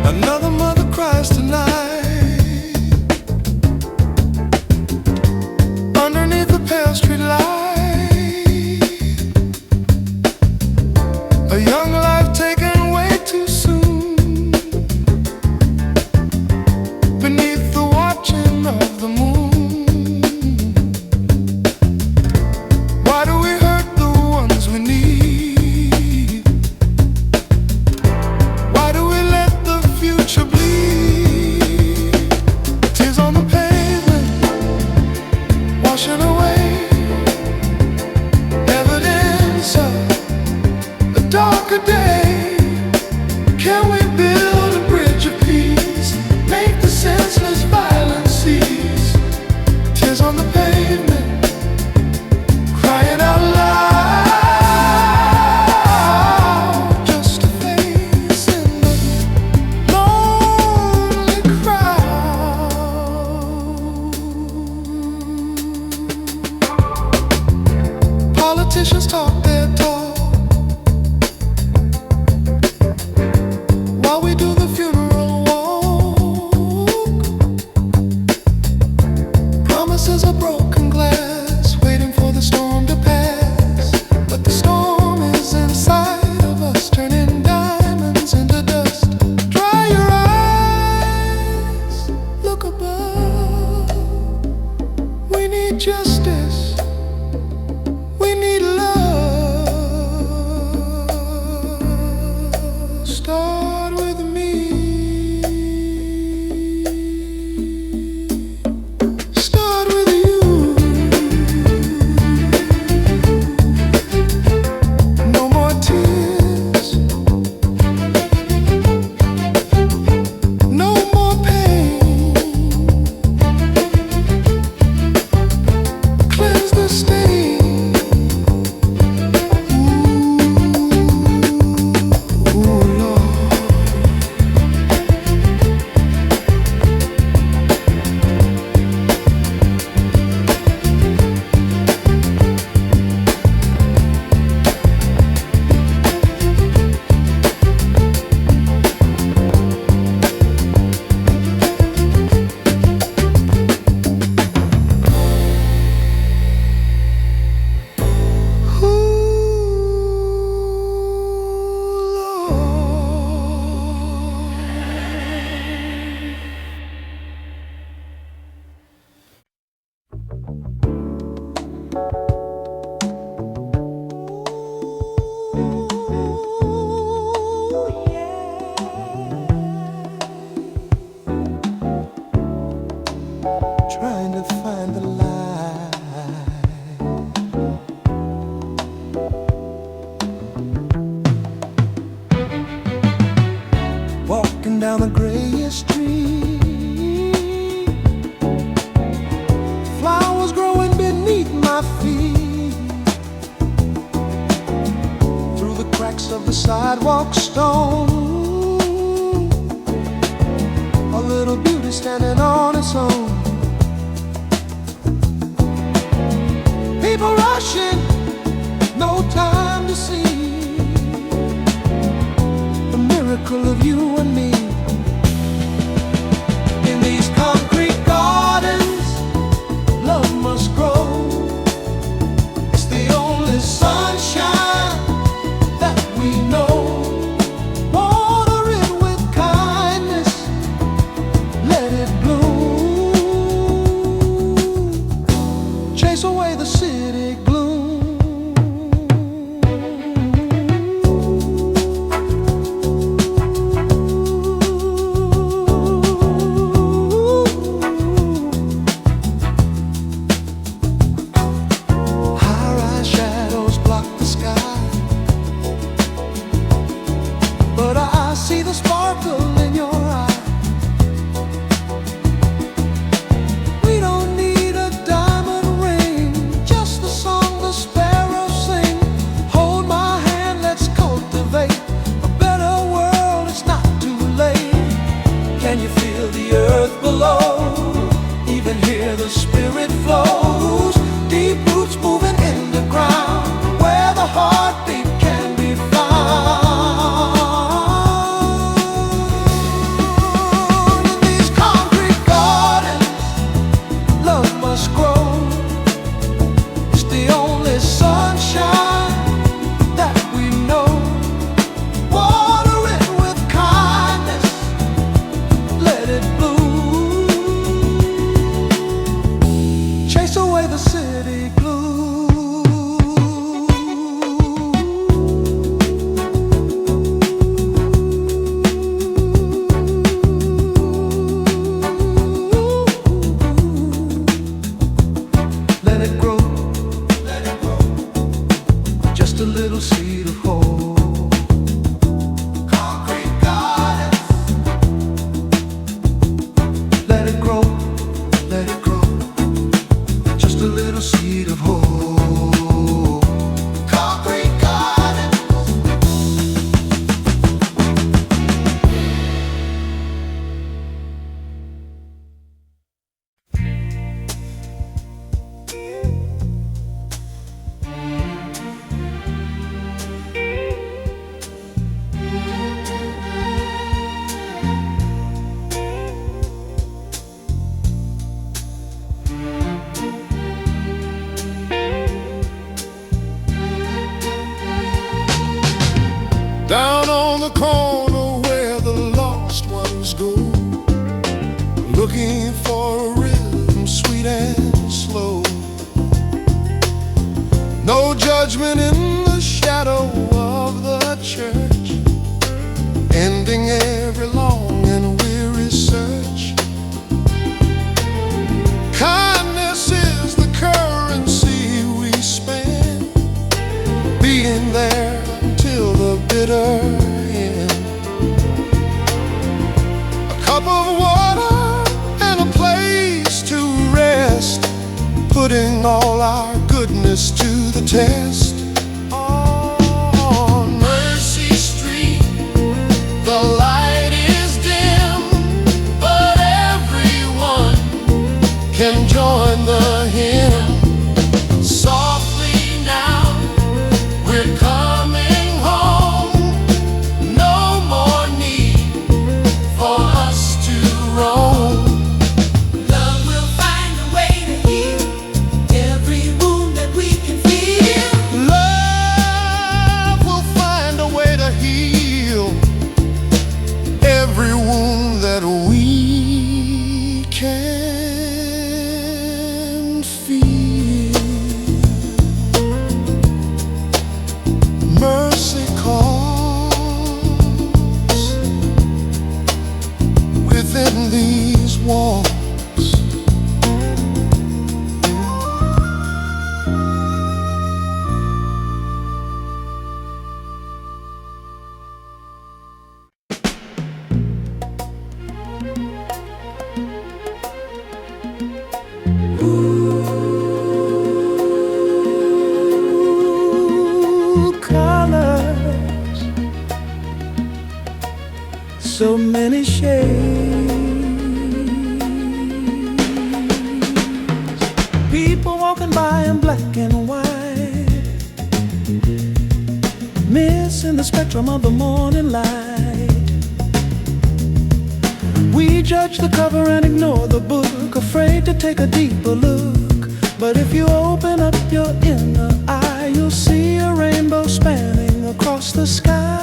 Another mother cries tonight underneath the pale street light. A young life taken way too soon beneath the watching of the moon. Why do we hurt the ones we need? Why do we let the future bleed? Tears on the pavement, washing away evidence of a darker day. Can we build a bridge of peace? Make the senseless violence cease. Tears on the pavement, crying out loud, just a face in the lonely crowd. Politicians talk their talk while we do the funeral walk. Promises of broken glass, waiting for the storm to pass. But the storm is inside of us, turning diamonds into dust. Dry your eyes, look above. We need justice, we need love. Start with me. Start with you. No more tears, no more pain. Cleanse the stain. Ooh, Lord. Trying to find the light. Walking down the gray street, flowers growing beneath my feet. Through the cracks of the sidewalk stone, a little beauty standing on its own. People rushing, no time to see the miracle of you and me. In these concrete gardens, love must grow. It's the only sunshine that we know. Water it with kindness, let it bloom. Chase away the city gloom. High-rise shadows block the sky, but I see the sparkle in your eye. We don't need a diamond ring, just the song the sparrows sing. Hold my hand, let's cultivate a better world, it's not too late. Can you feel the earth below? Even hear the spirit flows. Deep roots moving in the ground, where the heartbeat can be found. In these concrete gardens, love must grow. It's the only sunshine that we know. Water it with kindness, let it bloom. Chase away the city gloom. Let it grow, just a little seed of hope. Concrete gardens. Let it grow, just a little seed of hope. Concrete gardens. Down on the corner where the lost ones go, looking for a rhythm sweet and slow. No judgment in the shadow of the church, ending every long and weary search. Kindness is the currency we spend, being there till the bitter end. A cup of water and a place to rest, putting all our goodness to the test. On Mercy Street, the light is dim, but everyone can join the hymn. Softly now, we're coming home. No more need for us to roam. Love will find a way to heal every wound that we can feel. Love will find a way to heal every wound that we can feel. Mercy calls within these walls. People walking by in black and white, missing the spectrum of the morning light. We judge the cover and ignore the book, afraid to take a deeper look. But if you open up your inner eye, you'll see a rainbow spanning across the sky.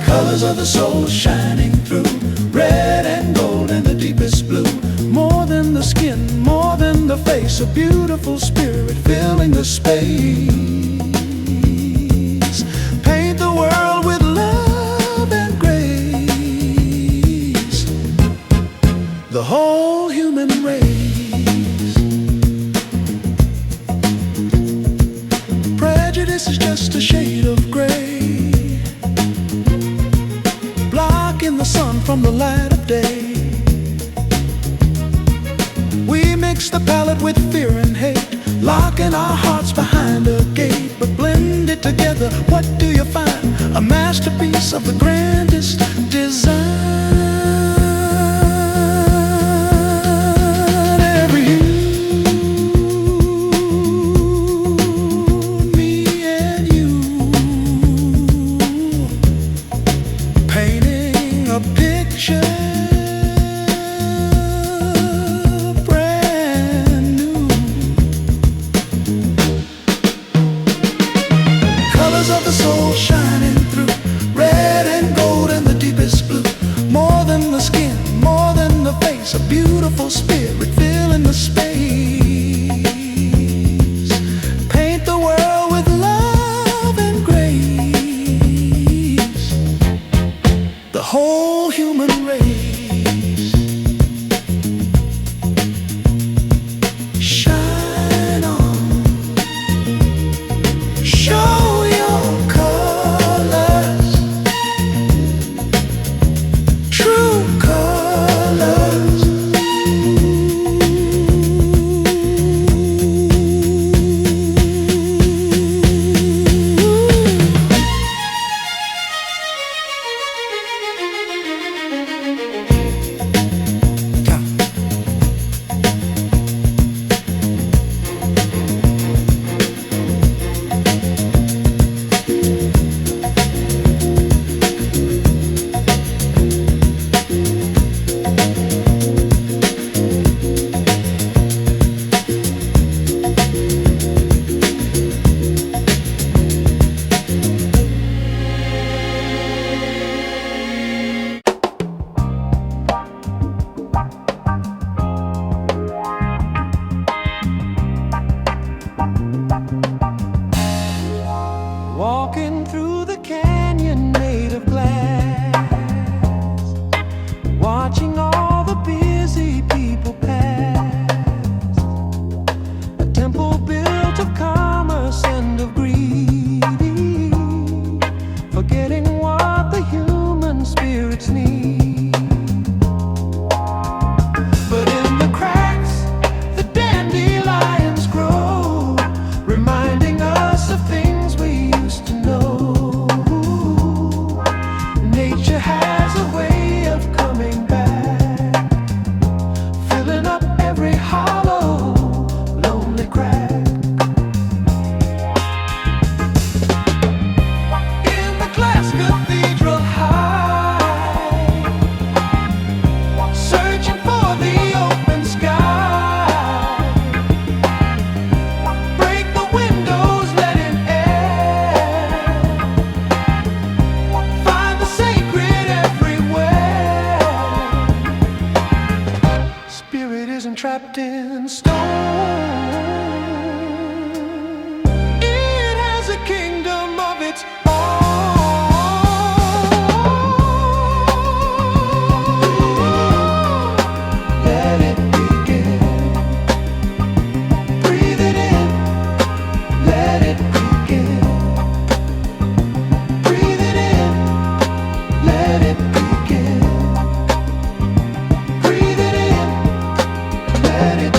Colors of the soul shining through, red and gold and the deepest blue. More than the skin, more than the face, a beautiful spirit filling the space. Paint the world with love and grace, the whole human race. Prejudice is just a shade of gray, blocking the sun from the light of day. We mix the palette with fear and hate, locking our hearts behind a gate. But blend it together, what do you find? A masterpiece of the grandest design. Every you, me and you, painting a picture brand new. Colors of the soul shining through, red and gold and the deepest blue. More than the skin, more than the face, a beautiful spirit filling the space. Paint the world with love and grace, the whole human race. Shine on, show your colors, true colors. Walking through the canyon made of glass, watching all the busy people pass. A temple built of commerce and of greed, forgetting what the human spirits need. But in the cracks, the dandelions grow, reminding us of things we used to know. Nature has a way of coming back, filling up every hollow, lonely crack. In the glass cathedral high, searching for the open sky. Break the windows, let in air, find the sacred everywhere. Spirit isn't trapped in stone, it has a kingdom of its own. Let it begin. Breathe it in. Let it begin. Breathe it in. Let it begin. Breathe it in. Let it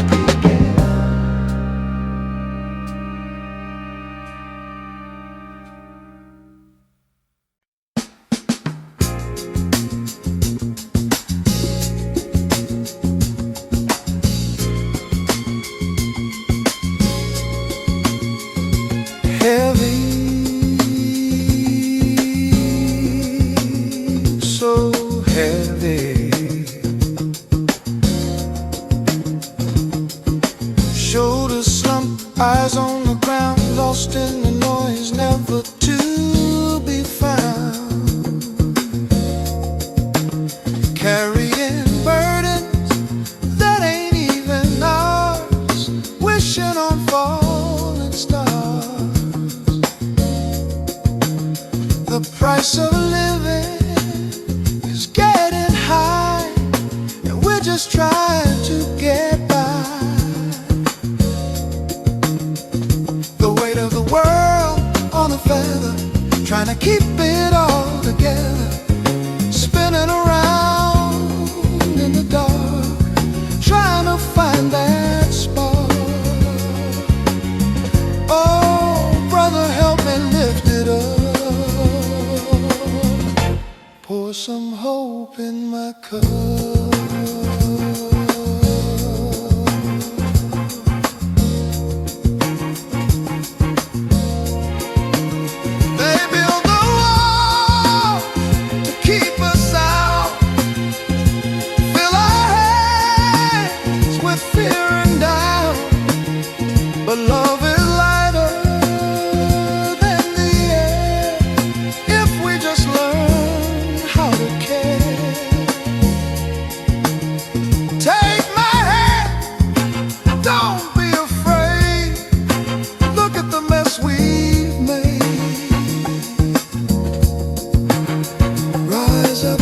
Price of living is getting high, and we're just trying to get by. The weight of the world on a feather, trying to keep it all together, spinning around in the dark, trying to find that spark. Oh, brother, help me lift it up. Pour some hope in my cup. They build a wall to keep us out, fill our hands with fear and doubt, but love is lighter than the air if we just learn how to care. Take my hand, don't be afraid. Look at the mess we've made. Rise up,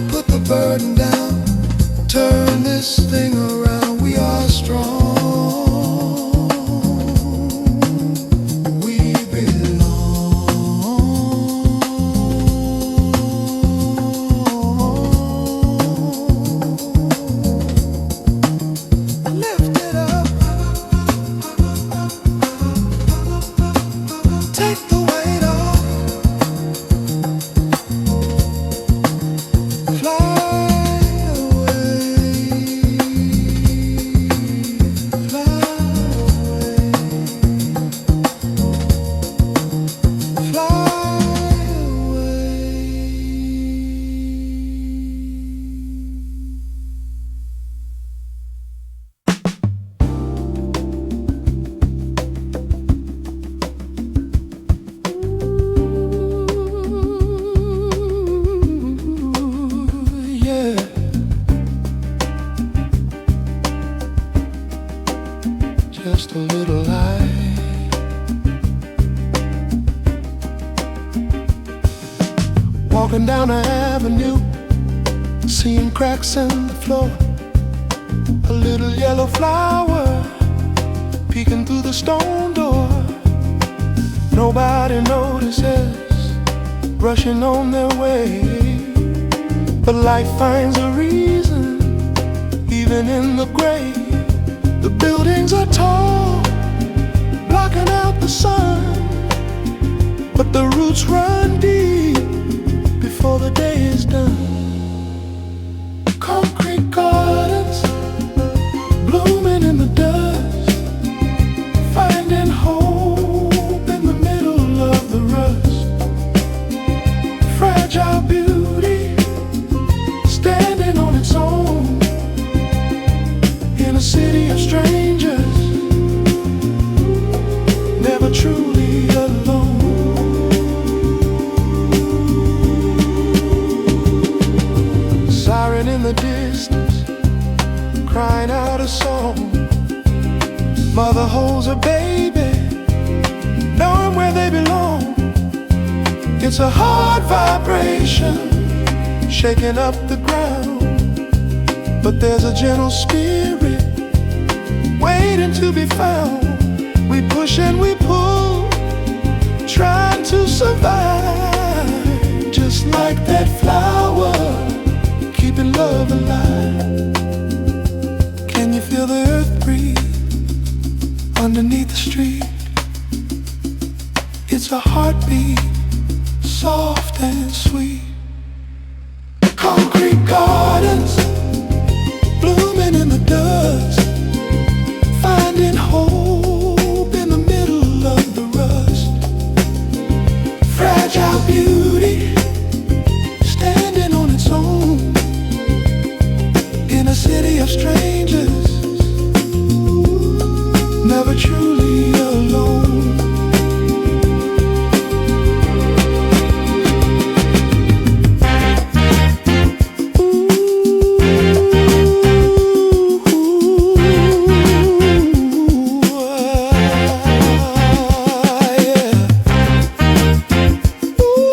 put the burden down. Turn this thing around, we are strong. We belong. Lift it up, take the weight off. Fly away, fly away, fly away. Yeah. Just a little light. Walking down the avenue, seeing cracks in the floor. A little yellow flower peeking through the stone door. Nobody notices, rushing on their way. But life finds a reason, even in the grave. The buildings are tall, blocking out the sun, but the roots run deep before the day is done. Concrete gardens, blooming in the dust, finding hope in the middle of the rust. Fragile beauty, standing on its own, in a city of strangers, never truly alone. Siren in the distance, crying out a song. Mother holds her baby, knowing where they belong. It's a hard vibration, shaking up the ground, but there's a gentle spirit waiting to be found. We push and we pull, trying to survive, just like that flower, keeping love alive. Can you feel the earth breathe underneath the street? It's a heartbeat, soft and sweet. Concrete gardens, blooming in the dust, finding hope in the middle of the rust. Fragile beauty, standing on its own, in a city of strangers, never truly alone. Ooh,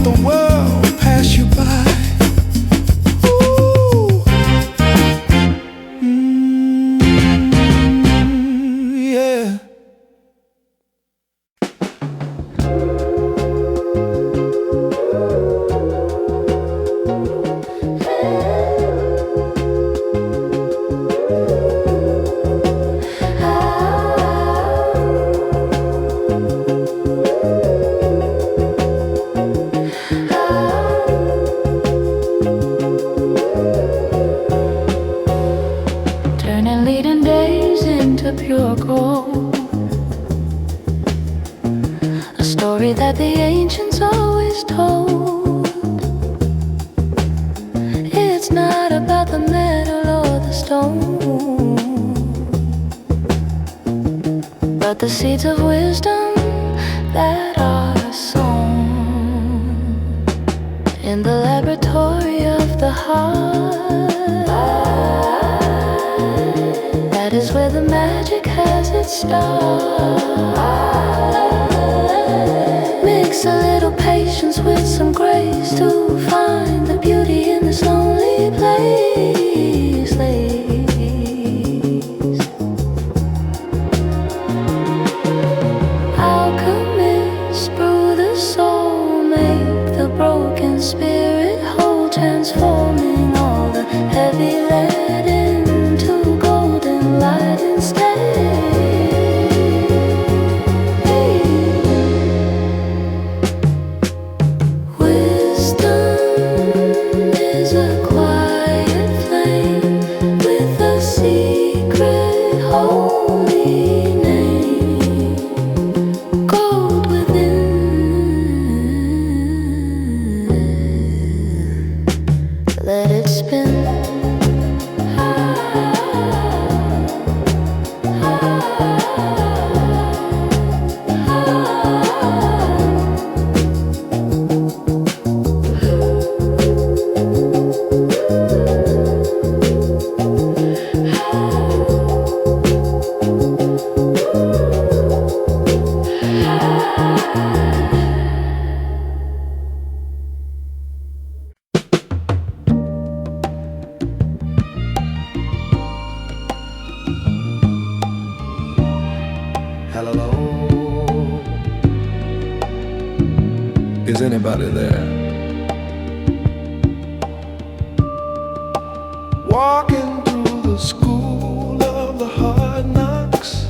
the world pass you by. Ooh. Yeah. Turning leading days into pure gold. A story that the ancients always told. It's not about the metal or the stone, but the seeds of wisdom that are sown in the laboratory of the heart. That is where the magic has its start. Mix a little patience with some grace to find the beauty in this lonely place. Alchemists brew the soul, make the broken spirit whole, transforming all the heavy lead into golden light instead. Wisdom is a quiet flame with a secret holy name. Gold within, let it spin. Hello, is anybody there? Walking through the school of the hard knocks,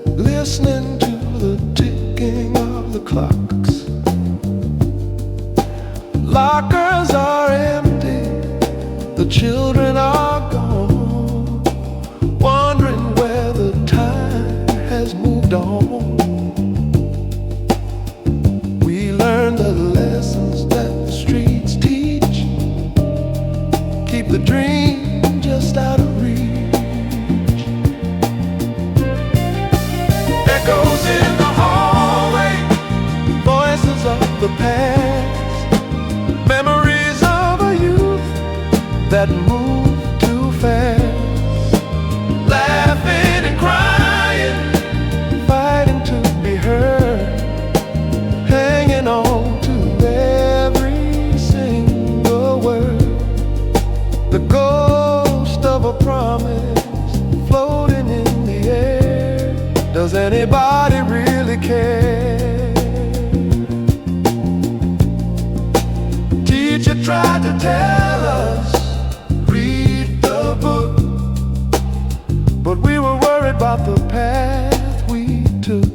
listening to the ticking of the clocks. Lockers are empty, the children are gone, wondering where the time has moved on. We learn the lessons that the streets teach, keep the dream just out of reach. Echoes in the hallway, voices of the past, memories of a youth that moved too fast, laughing and crying, fighting to be heard, hanging on to every single word. The ghost of a promise floating in the air. Does anybody really care? Teacher tried to tell us, read the book, but we were worried about the path we took.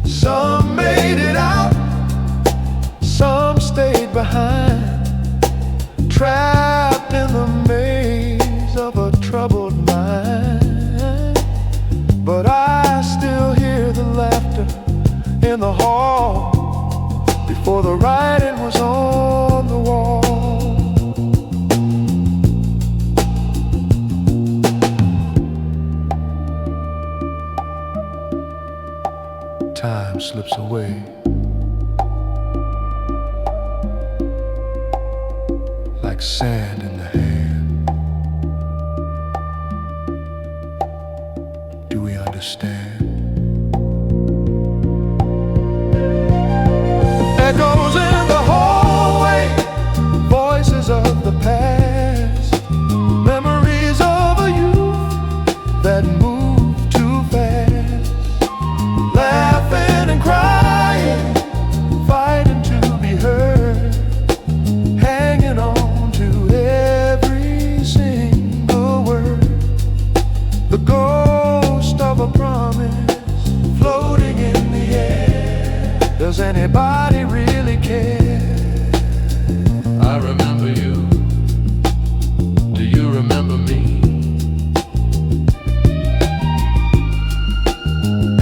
Some made it out, some stayed behind, trapped in the maze of a troubled mind. But I still hear the laughter in the hall before the writing was on the wall. Time slips away like sand in the hand. Do we understand? Does anybody really care? I remember you. Do you remember me?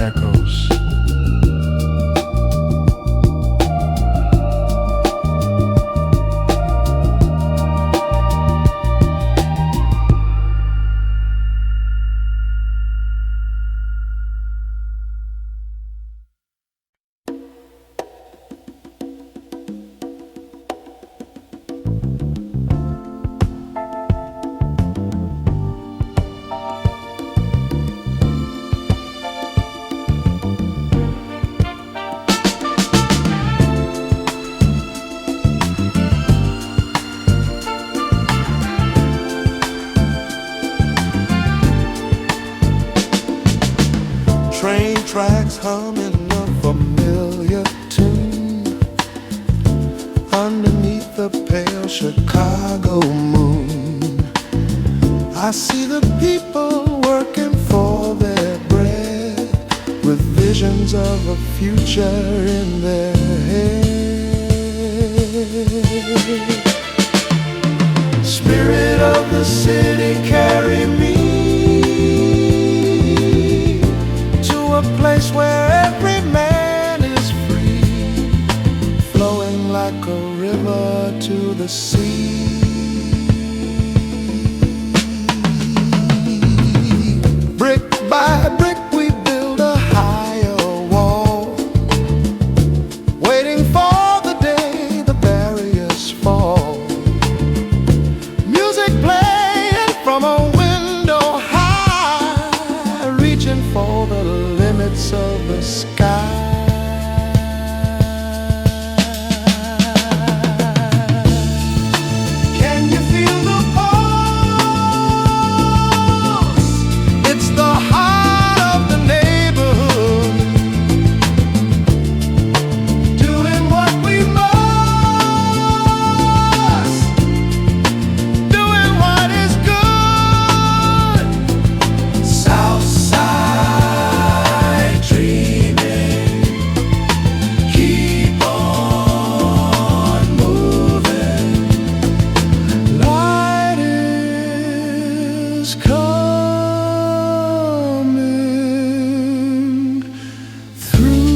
Echoes. Train tracks humming a familiar tune underneath the pale Chicago moon. I see the people working for their bread with visions of a future in their head. Spirit of the city, carry me a place where every man is free, flowing like a river to the sea. Brick by brick we build a higher wall, waiting for the day the barriers fall. Music playing from a window high, reaching for the limits of the sky. Can you feel the pulse? It's the heart of the neighborhood, doing what we must, doing what is good. South Side dreaming, keep on moving. Light is coming through.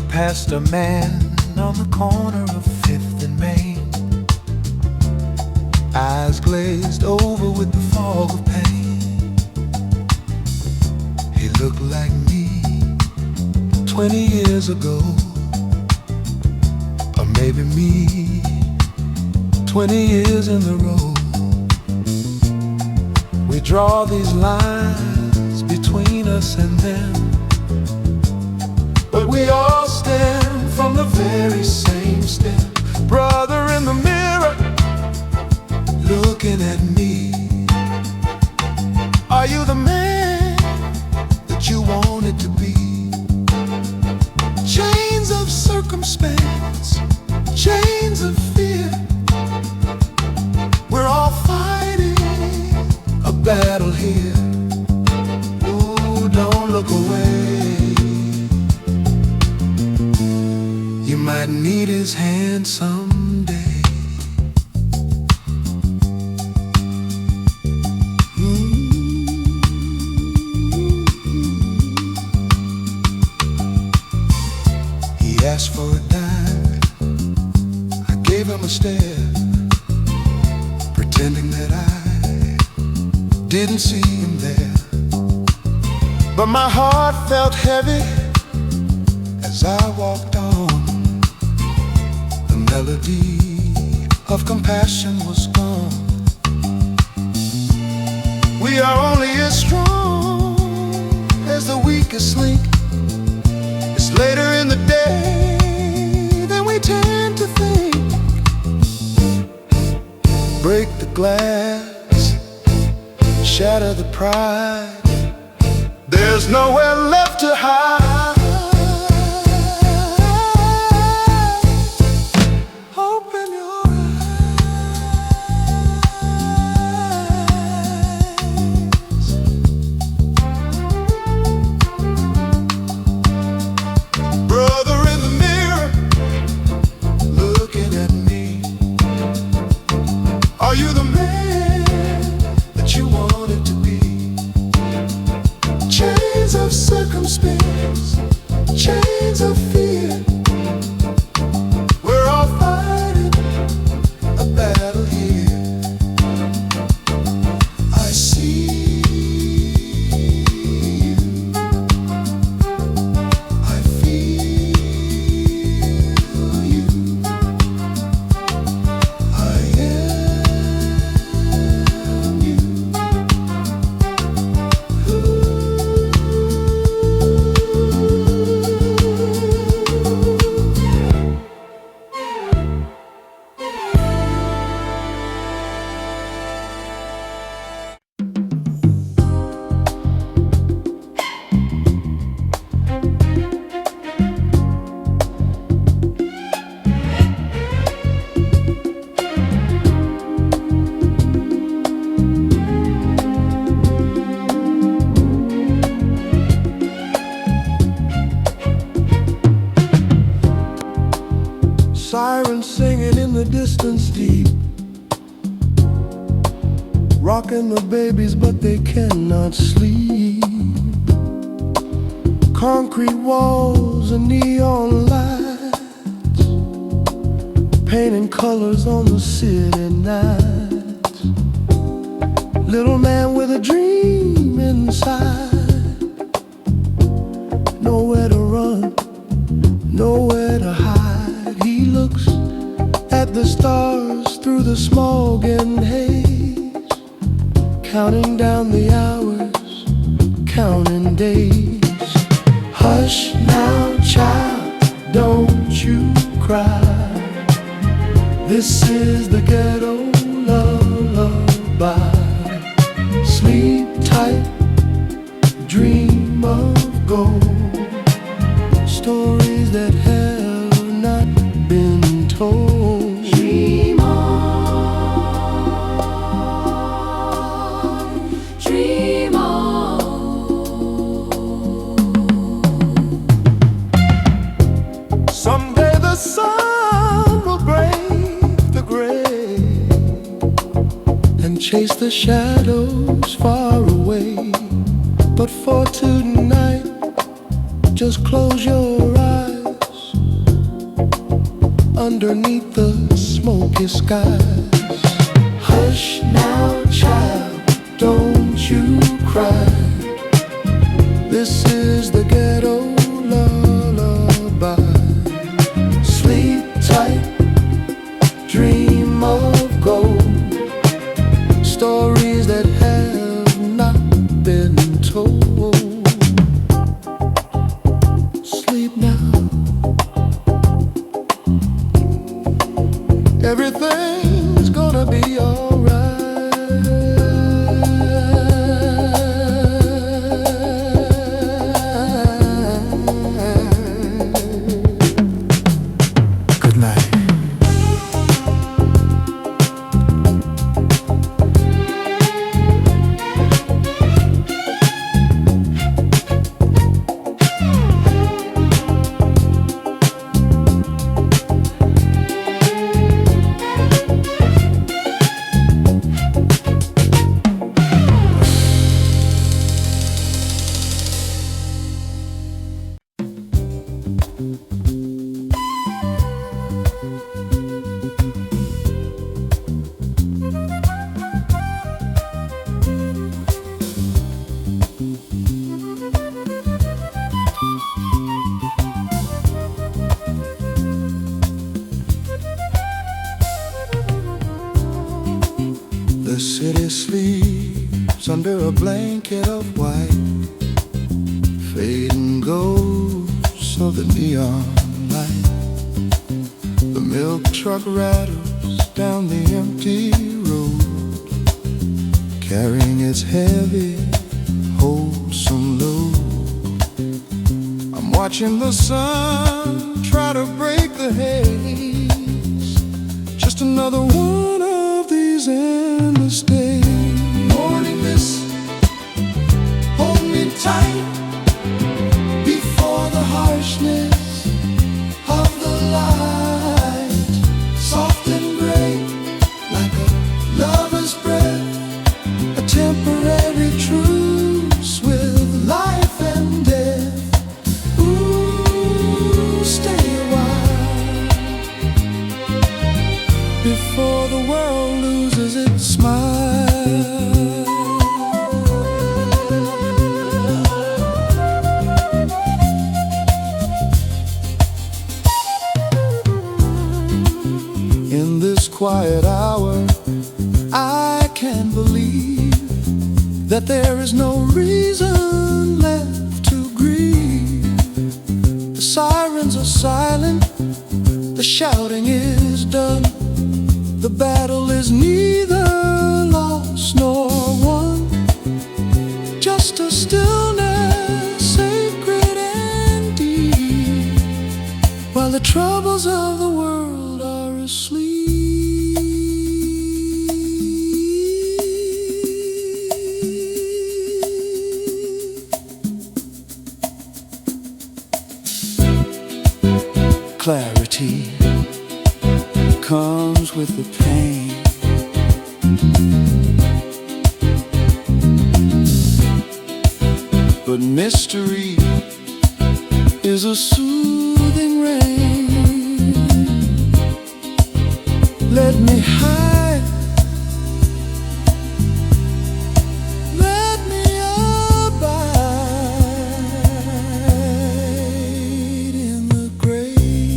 Past a man on the corner of 5th and Main, eyes glazed over with the fog of pain. He looked like me 20 years ago, or maybe me 20 years in the road. We draw these lines between us and them, but we all stand from the very same step. Brother in the mirror, looking at me. Are you the man that you wanted to be? Chains of circumstance, chains of fear. We're all fighting a battle here. Ooh, don't look away. You might need his hand someday. He asked for a dime, I gave him a stare. pretending that I didn't see him there. But my heart felt heavy as I walked on. The melody of compassion was gone. We are only as strong as the weakest link. It's later in the day than we tend to think. Break the glass, shatter the pride. There's nowhere left to hide. Open your eyes. Brother in the mirror, looking at me. Are you the man that you wanted to be? Chains of circumstance, chains of fear. We're all fighting a battle here. I see you, I feel you, I am you. Sirens singing in the distance deep, rocking the babies but they cannot sleep. Concrete walls and neon lights, painting colors on the city nights. Little man with a dream inside, nowhere to run, nowhere to hide. He looks at the stars through the smog and haze, counting down the hours, counting days. Hush now, child, don't you cry. This is the ghetto lullaby. Sleep tight, dream of gold, stories that have not been told. Dream on. Someday the sun will break the gray and chase the shadows far away. But for tonight, just close your eyes underneath the smoky skies. Hush now, child, don't you cry. This is the ghetto lullaby. Sleep tight, dream of gold, stories that have not been told. Sleep now, everything's gonna be alright. Good night. The city sleeps under a blanket of white, fading ghosts of the neon light. The milk truck rattles down the empty road, carrying its heavy, wholesome load. I'm watching the sun try to break the haze. Just another one of these endless days. Morning mist, hold me tight before the harshness of the light. Soft and gray, like a lover's breath, a temporary truce with life and death. Ooh, stay a while before the world loses its smile. In this quiet hour, I can believe that there is no reason left to grieve. The sirens are silent, the shouting is done. The battle is neither lost nor won. Just a stillness, sacred and deep, while the troubles of the world are asleep. Clarity comes with the pain. But mystery is a soothing rain. Let me hide, let me abide in the gray.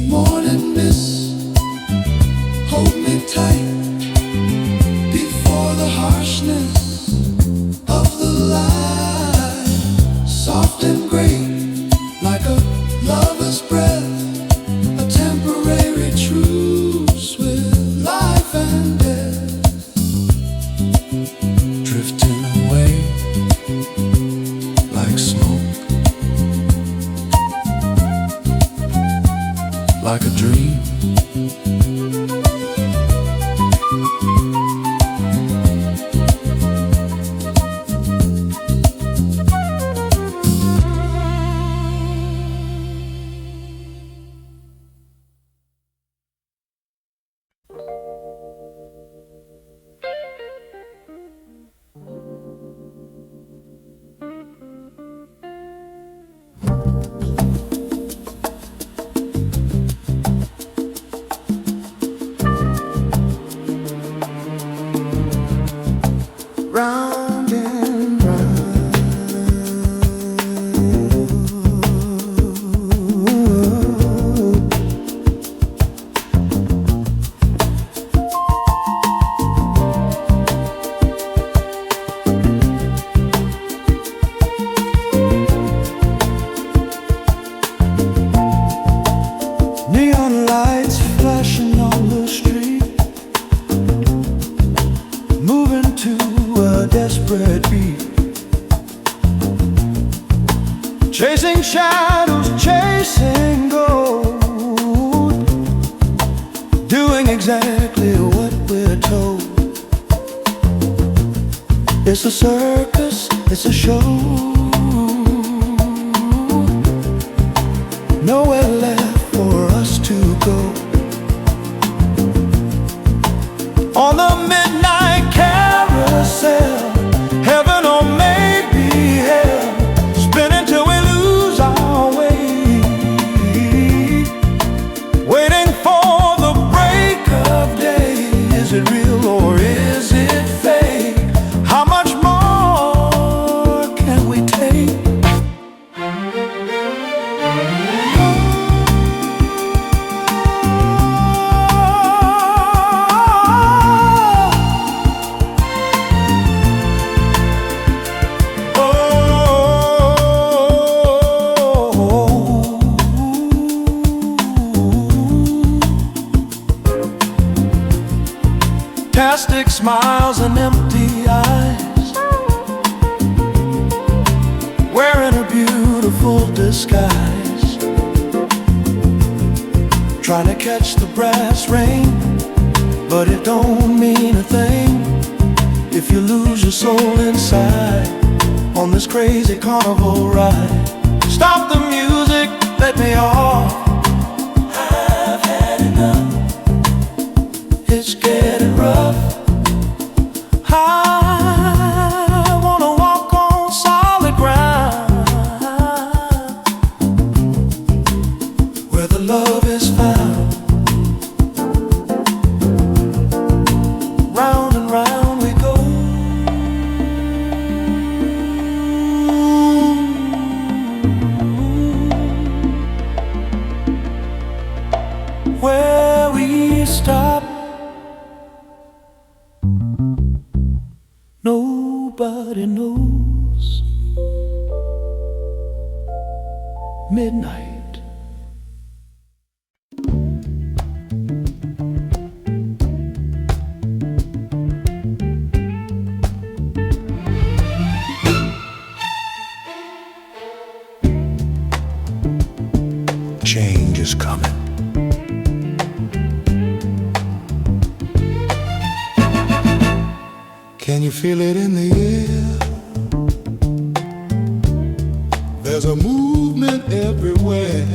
Morning mist, hold me tight before the harshness of the light. Soft and gray, like a lover's breath, a temporary truce with life and death. Drifting away like smoke, like a dream. Round and round, neon lights flashing on the street, moving to a desperate beat, chasing shadows, chasing gold, doing exactly what we're told. It's a circus, it's a show, nowhere left for us to go. On the midnight carousel, heaven or maybe hell, spinning till we lose our way, waiting for the break of day. Is it real or is it fake? How much more can we take? Fantastic smiles and empty eyes, wearing a beautiful disguise, trying to catch the brass rain. But it don't mean a thing if you lose your soul inside on this crazy carnival ride. Stop the music, let me off. I've had enough. It's getting rough. I wanna walk on solid ground, where the love is found. Round and round we go, where we stop, nobody knows. Midnight. Change is coming. Can you feel it in the air? There's a movement everywhere,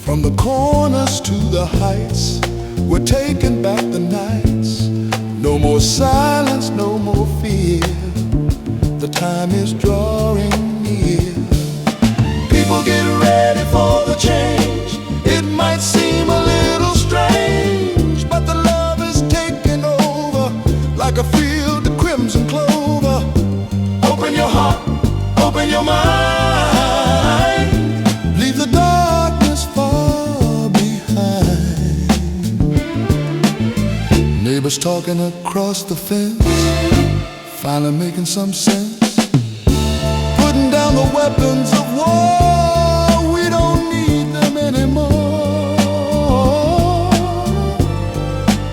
from the corners to the heights. We're taking back the nights. No more silence, no more fear. The time is drawing near. People get ready for the change. It might seem a little strange, but the love is taking over like a field of crimson clover. Open your heart, open your mind. Leave the darkness far behind. Neighbors talking across the fence, finally making some sense. Putting down the weapons of war, we don't need them anymore.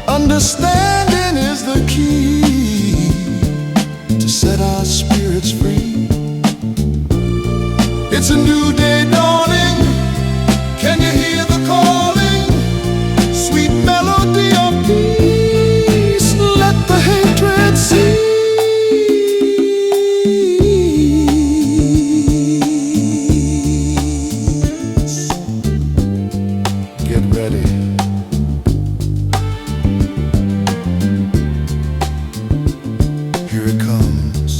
Understanding is the key to set our spirits free. It's a new day dawning. Can you hear the calling? Sweet melody of peace. Let the hatred cease. Get ready. Here it comes.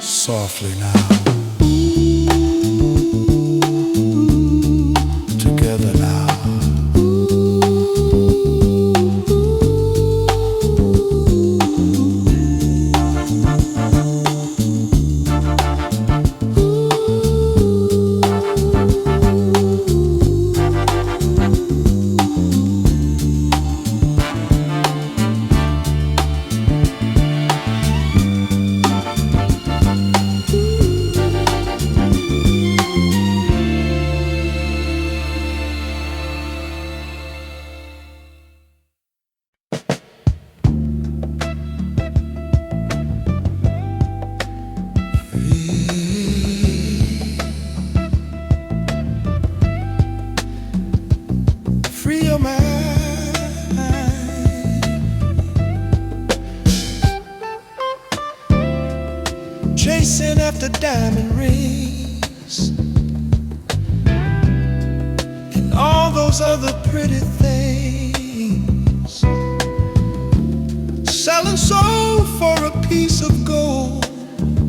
Softly now. Together now. Free your mind. Chasing after diamond rings and all those other pretty things. Selling soul for a piece of gold,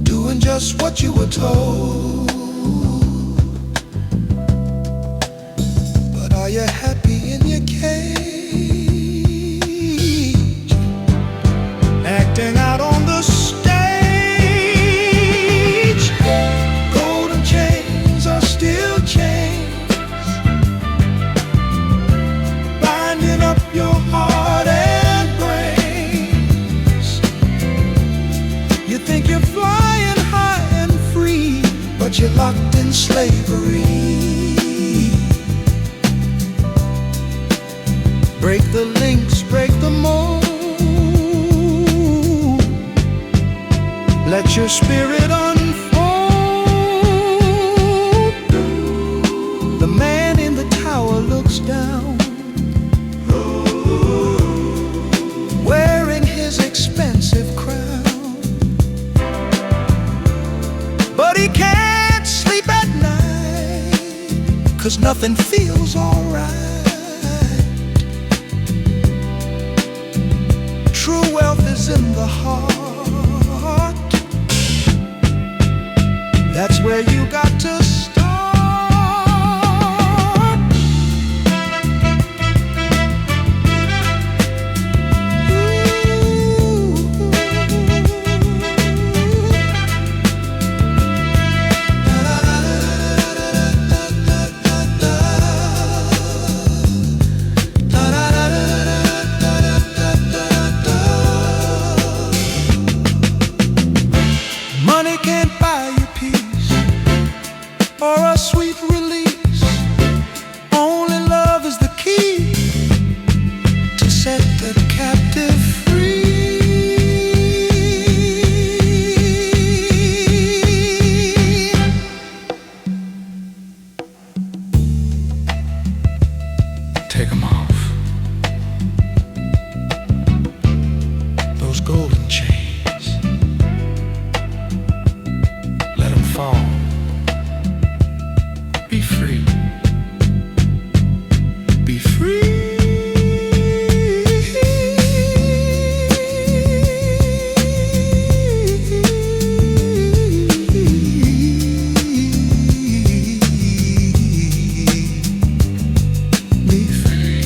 doing just what you were told. But are you happy in your cage? Acting out on the stage. Golden chains are still chains, binding up your heart and brains. You think you're flying high and free, but the links break the mold. Let your spirit unfold. The man in the tower looks down, wearing his expensive crown, but he can't sleep at night, 'cause nothing feels alright. True wealth is in the heart. That's where you got to start. Money can't buy you peace or a sweet release. Only love is the key to set the captive free. Take 'em off, those golden chains. Let 'em fall. Be free. Be free. Be free.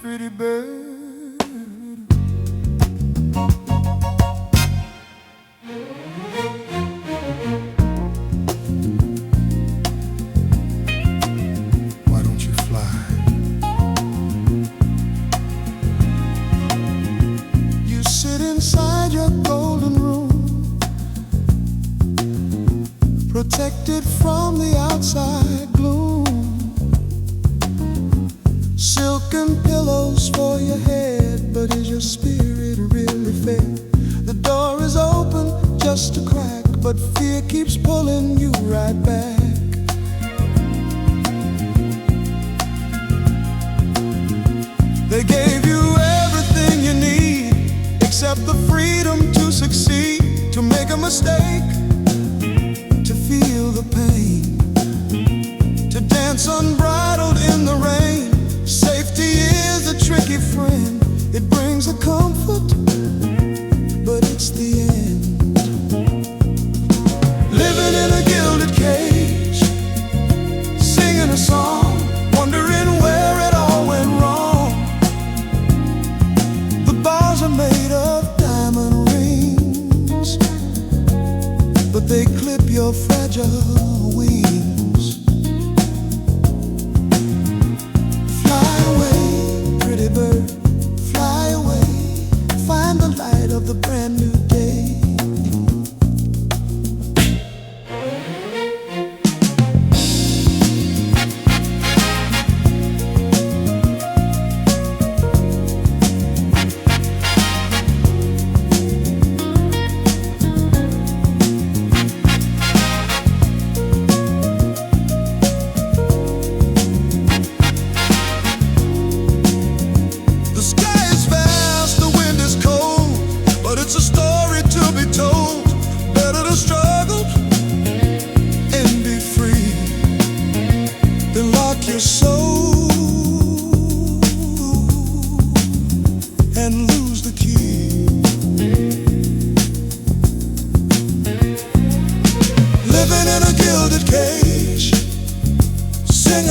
Pretty bird, why don't you fly? You sit inside your golden room, protected from the outside gloom. Silken pillows for your head, but is your spirit really fed? The door is open just a crack, but fear keeps pulling you right back. They gave you everything you need, except the freedom to succeed, to make a mistake, to feel the pain, to dance unbridled in the rain. Safety is a tricky friend. It brings a comfort, but it's the end. Living in a gilded cage, singing a song, wondering where it all went wrong. The bars are made of diamond rings, but they clip your fragile wings. Fly away, pretty bird, fly away. Find the light of the brand new day.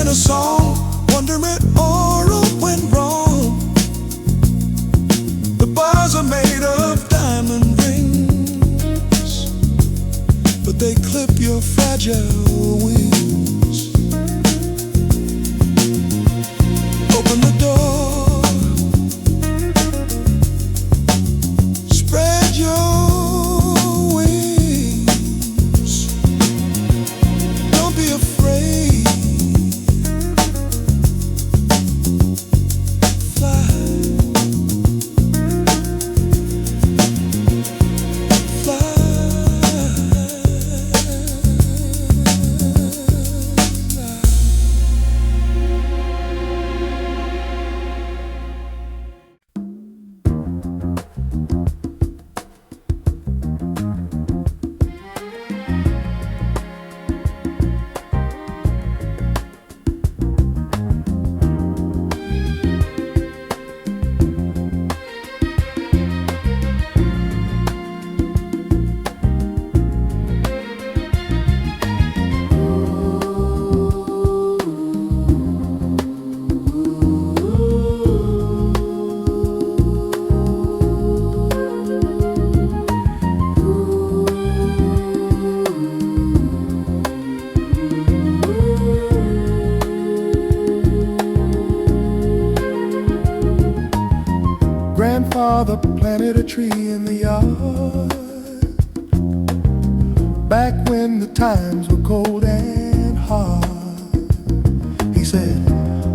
a song, wondering all went wrong. The bars are made of diamond rings, but they clip your fragile wings. Open the door, spread your wings. Don't be afraid. Grandfather planted a tree in the yard back when the times were cold and hard. He said,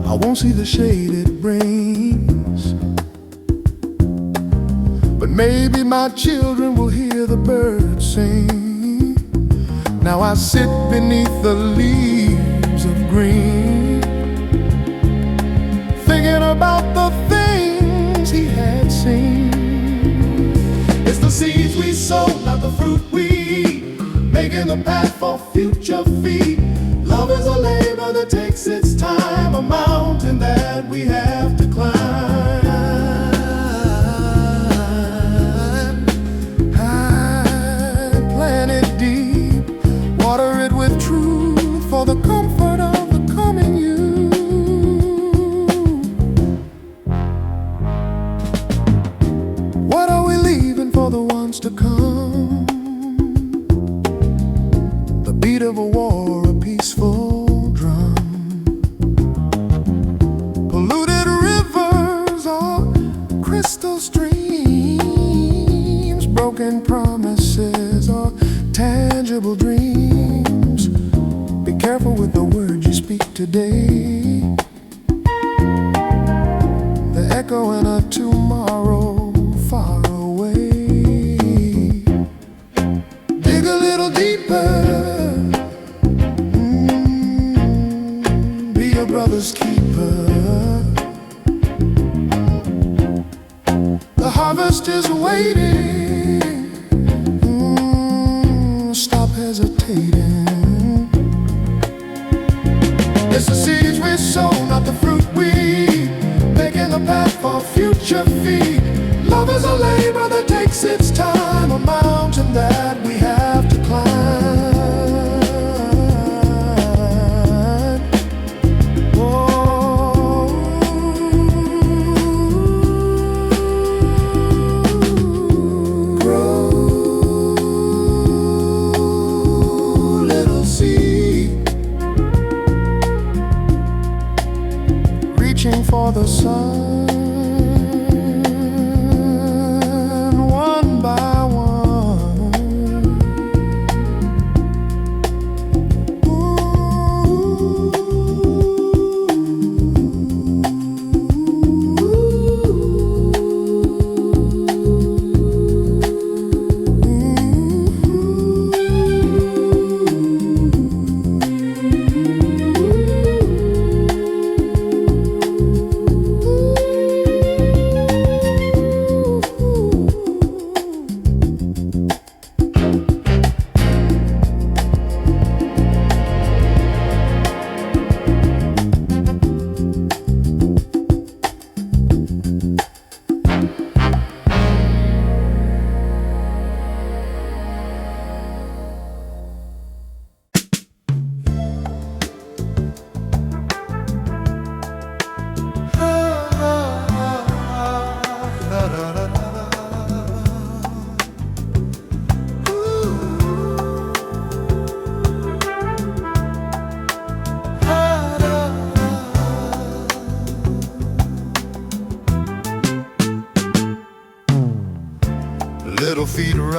I won't see the shade it brings, but maybe my children will hear the birds sing. Now I sit beneath the leaves of green, thinking about the things he had seen. It's the seeds we sow, not the fruit we eat, making the path for future feet. Love is a labor that takes its time, a mountain that we have to climb. High, plant it deep, water it with truth for the comfort of the coming youth. What are we leaving for the ones to come? The beat of a war, a peaceful drum. Polluted rivers or crystal streams, broken promises or tangible dreams. Be careful with the words you speak today. The echo in a tomorrow far away. Dig a little deeper, be your brother's keeper. The harvest is waiting, stop hesitating. It's the seeds we sow, not the fruit we eat, making the path for future feet. Love is a labor that takes its time, a mountain that we have to climb. Oh.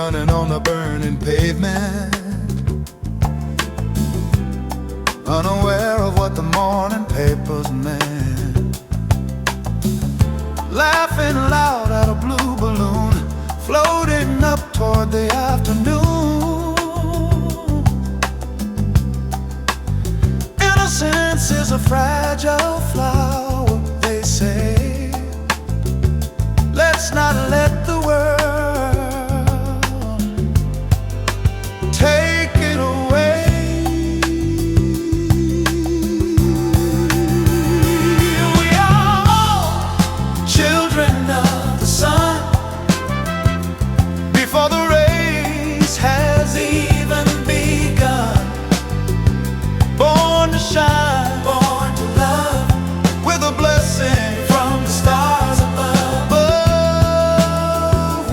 running on the burning pavement, unaware of what the morning papers meant. Laughing loud at a blue balloon floating up toward the afternoon. Innocence is a fragile flower, they say. Let's not let the world take it away. We are all children of the sun before the race has even begun. Born to shine, born to love, with a blessing from the stars above.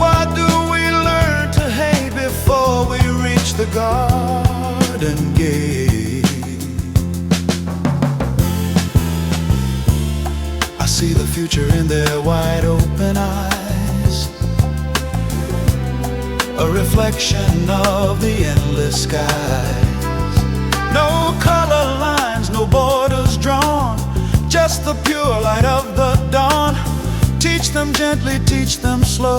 Why do we learn to hate before we reach the garden gate? I see the future in their wide open eyes, a reflection of the endless skies. No color lines, no borders drawn, just the pure light of the dawn. Teach them gently, teach them slow,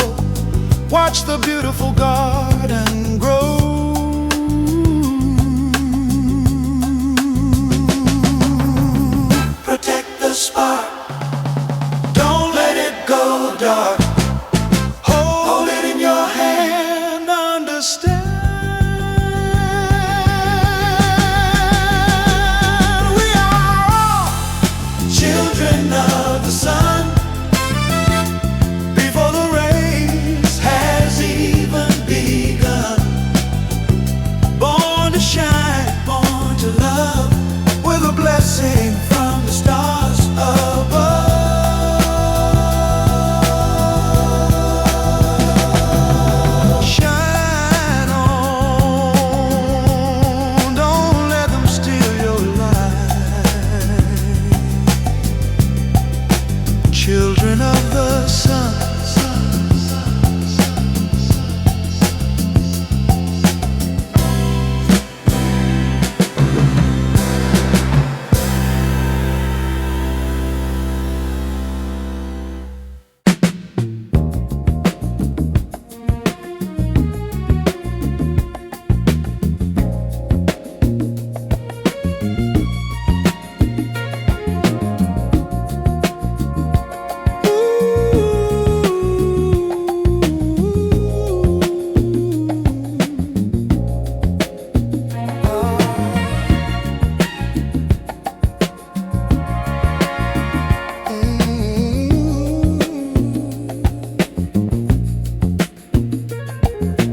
watch the beautiful garden grow. Protect the spark, don't let it go dark. Hold it in your hand, understand. We are all children of the sun before the race has even begun. Born to shine, born to love, with a blessing from the stars above. Shine on, don't let them steal your light. Children of the sun.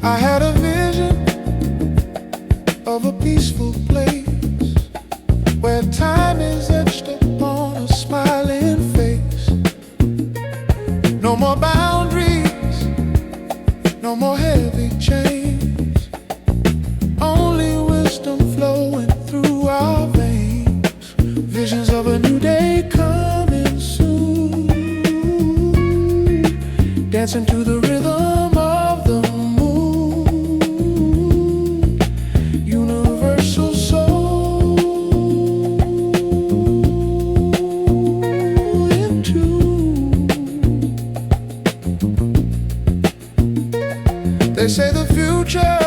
I had a vision of a peaceful place where time is etched upon a smiling face. No more boundaries, no more heavy chains, only wisdom flowing through our veins. Visions of a new day coming soon, dancing to the rhythm of the moon. Universal soul in tune. They say the future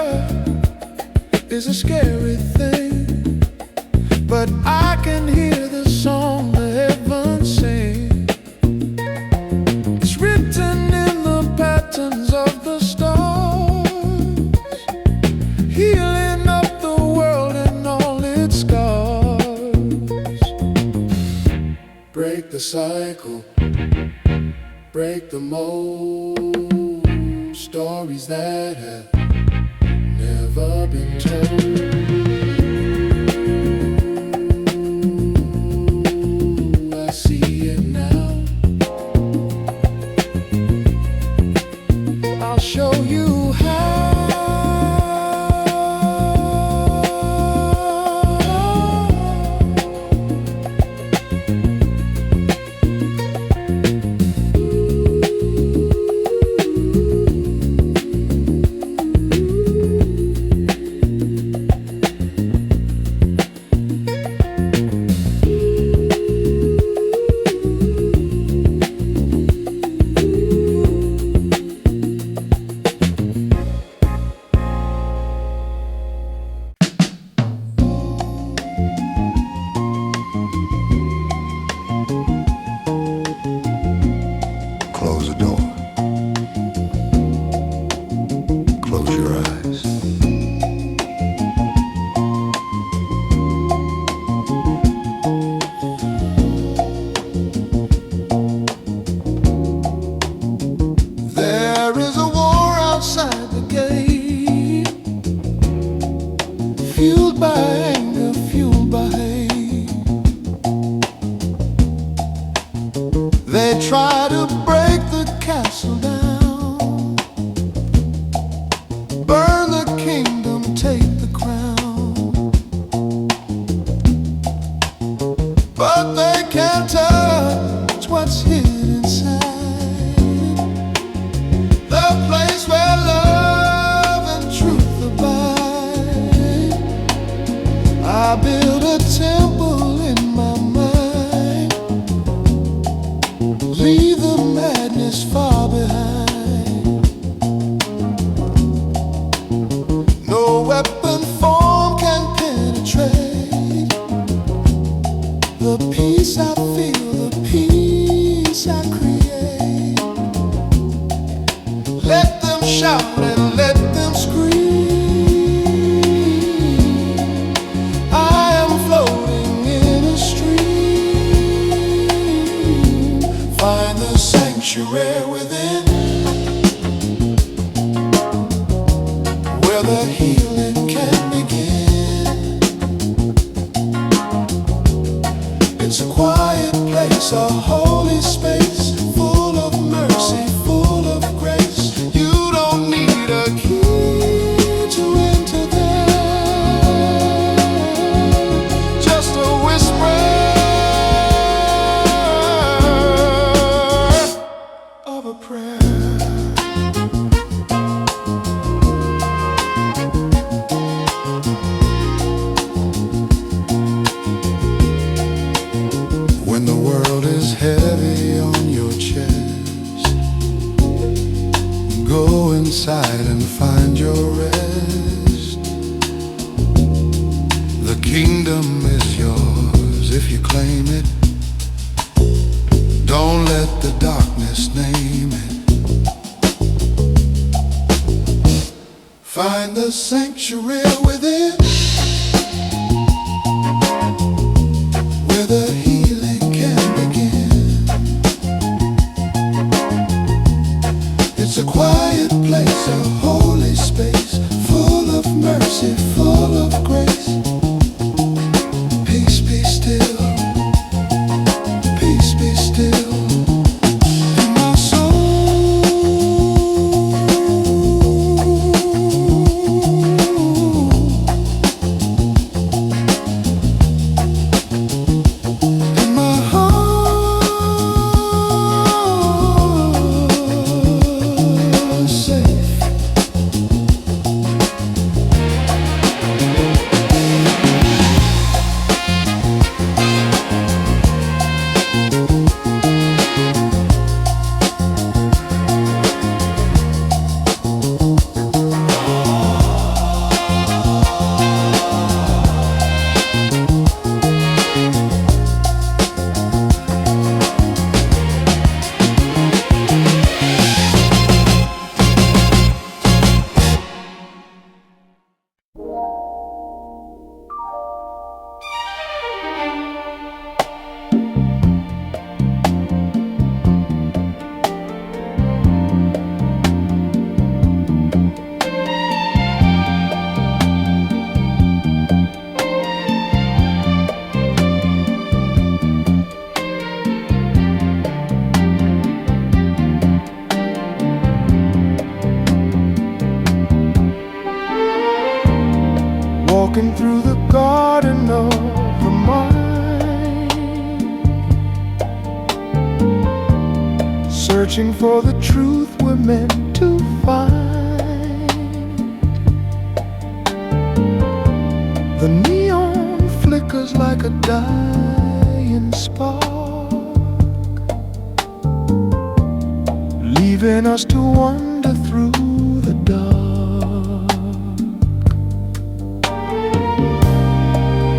is a scary thing, but I can hear the song the heavens sing. It's written in the patterns of the stars, healing up the world and all its scars. Break the cycle, break the mold. Stories that have never been told. I see it now. I'll show you how. fueled by anger, fueled by hate. They try to break the castle down, burn the kingdom, take the crown. But they can't touch what's hidden inside, the place where love and truth abide. I build a temple in my mind, leave the madness far behind. No weapon form can penetrate the peace I feel, the peace I create. Let them shout and let them scream. I am floating in a stream. Find the sanctuary within, where the healing can begin. It's a quiet place, a holy space, full of mercy, full of grace. You don't need a key to enter there, just a whisper of a prayer. When the world is heavy on your chest, go inside and find your rest. The kingdom is yours if you claim it. Don't let the darkness name it. Find the sanctuary within, where the healing can begin. It's a quiet place, a holy space, full of mercy, full of grace. Peace be still, peace be still in my soul. In my heart, safe. Walking through the garden of the mind, searching for the truth we're meant to find. The neon flickers like a dying spark, leaving us to wander through the dark.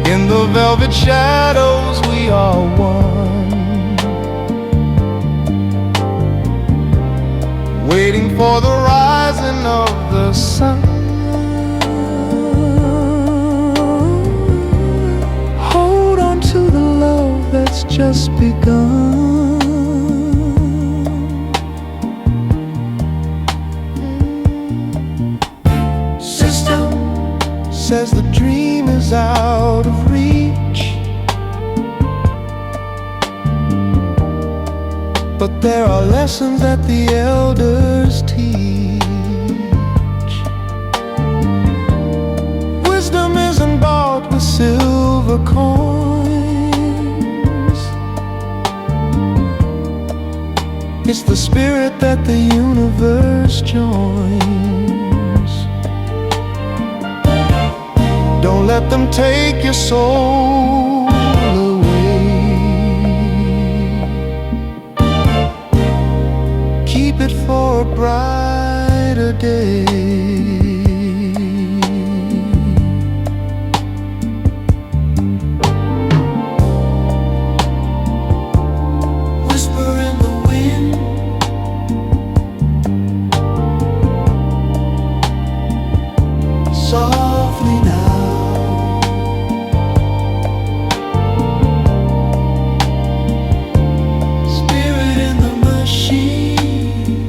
In the velvet shadows we are one, waiting for the rising of the sun. Hold on to the love that's just begun. says the dream is out of reach, but there are lessons that the elders teach. Wisdom isn't bought with silver coins. It's the spirit that the universe joins. Don't let them take your soul away. Keep it for a brighter day. Whisper in the wind, Softly now, spirit in the machine.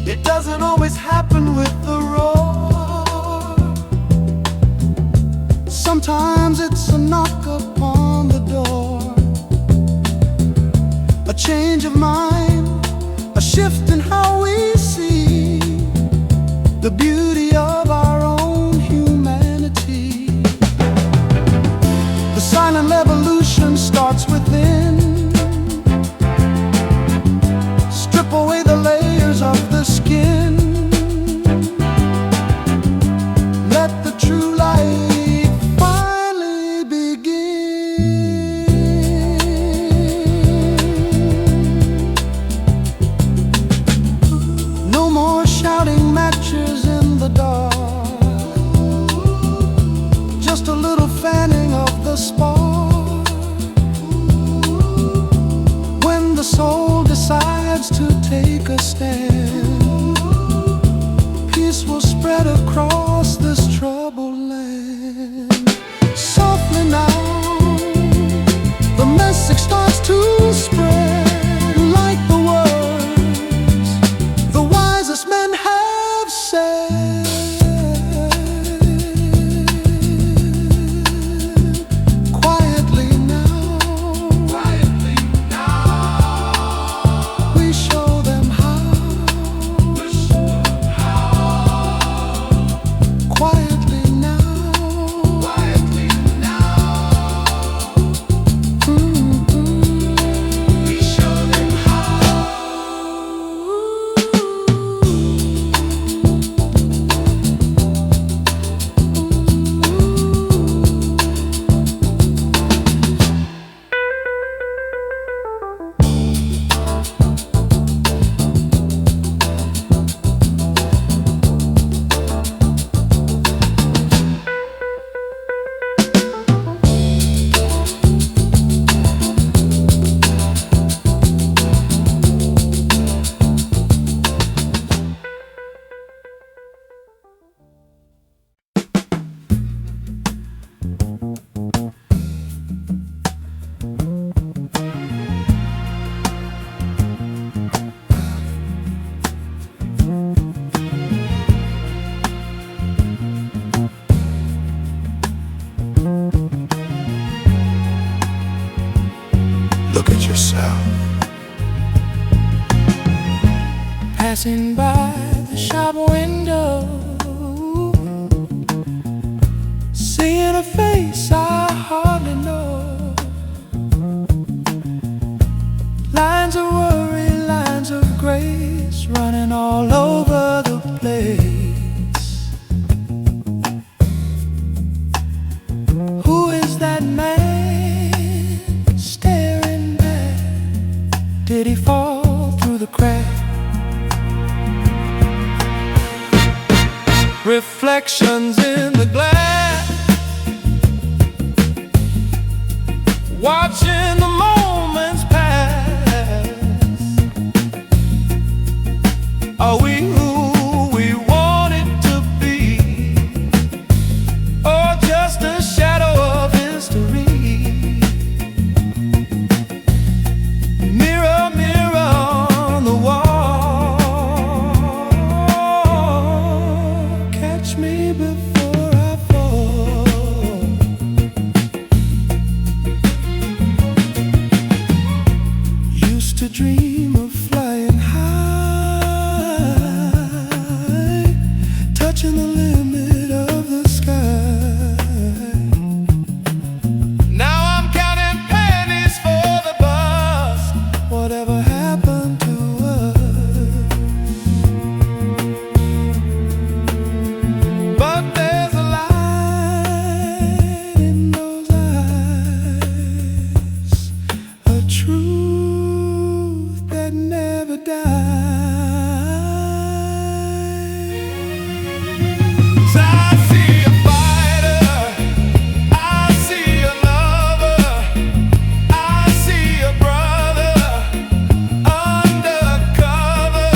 it doesn't always happen with the roar. Sometimes it's a knock upon the door, a change of mind, a shift in how we see the beauty of our own humanity. The silent revolution starts within. Strip away the layers of the skin. Let the true light finally begin. No more shouting matches in the dark, just a little fanning of the spark. When the soul decides to take a stand, peace will spread across this troubled land. Softly now, the message starts to spread like the words the wisest men have said. Quietly now, we show them how. Quietly now, we show them Look at yourself. Passing by the shop window, seeing a face I hardly know. Lines of worry, lines of grace, running all over the place. Who is that man staring back? Did he fall through the crack? reflections in the glass, watching the moments pass. Are we who we wanted to be, or just a shadow of history? Mirror, mirror on the wall, catch me before I fall. Used to dream of flying high, touching the limit of the sky. Now I'm counting pennies for the bus. Whatever happened to us? But there's a light in those eyes, a truth that never dies. I see a fighter, I see a lover, I see a brother undercover.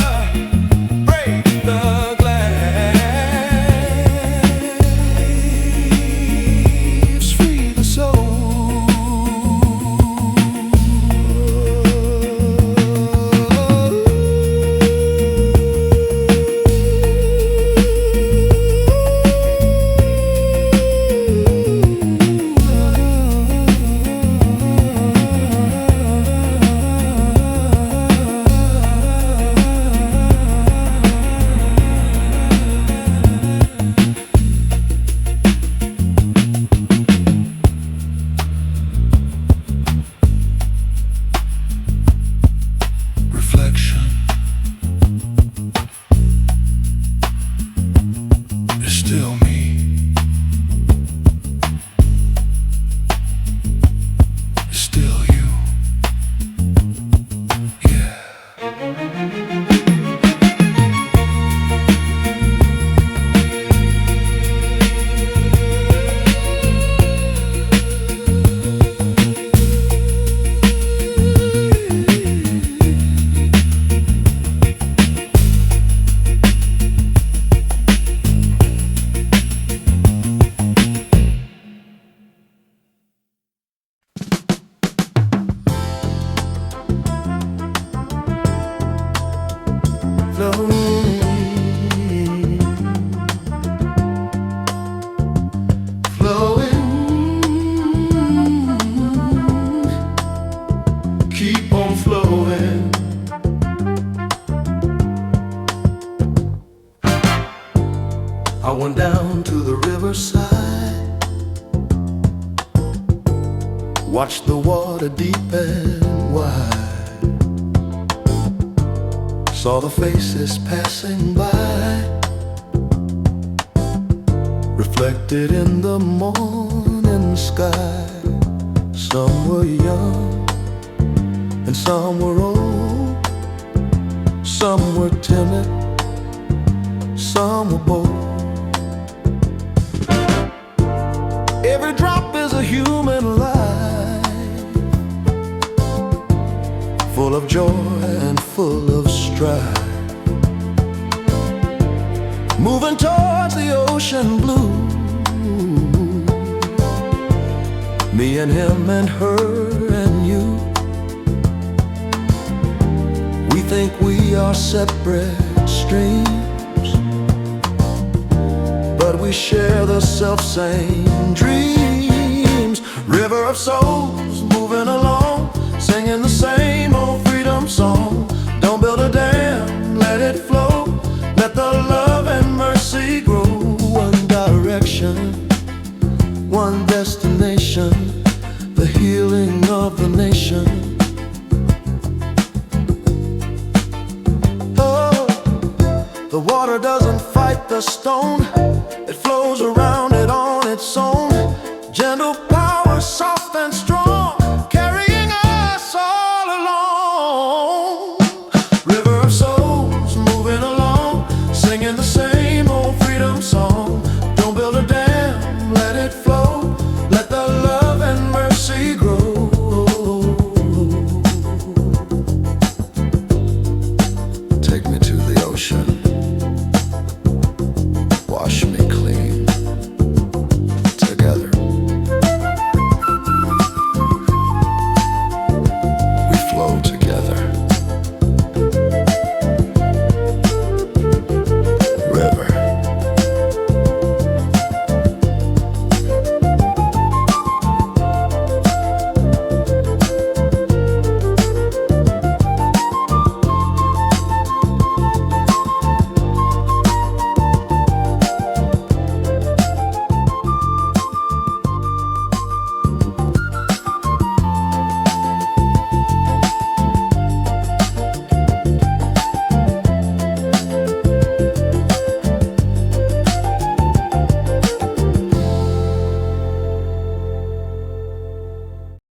Break the glass, free the soul. Reflection is still me. It's still you. Yeah. Flowing, keep on flowing. I went down to the riverside, watched the water deep and wide. Saw the faces passing by, reflected in the morning sky. Some were young and some were old, some were timid, some were bold. Every drop is a human life, full of joy and full of strife, moving towards the ocean blue. Me and him and her and you. We think we are separate streams, but we share the self-same dreams. River of souls moving along, singing the same old freedom song. Don't build a dam, let it flow. Let the love and mercy grow. One direction, one destination, the healing of the nation. Oh, the water doesn't fight the stone, it flows around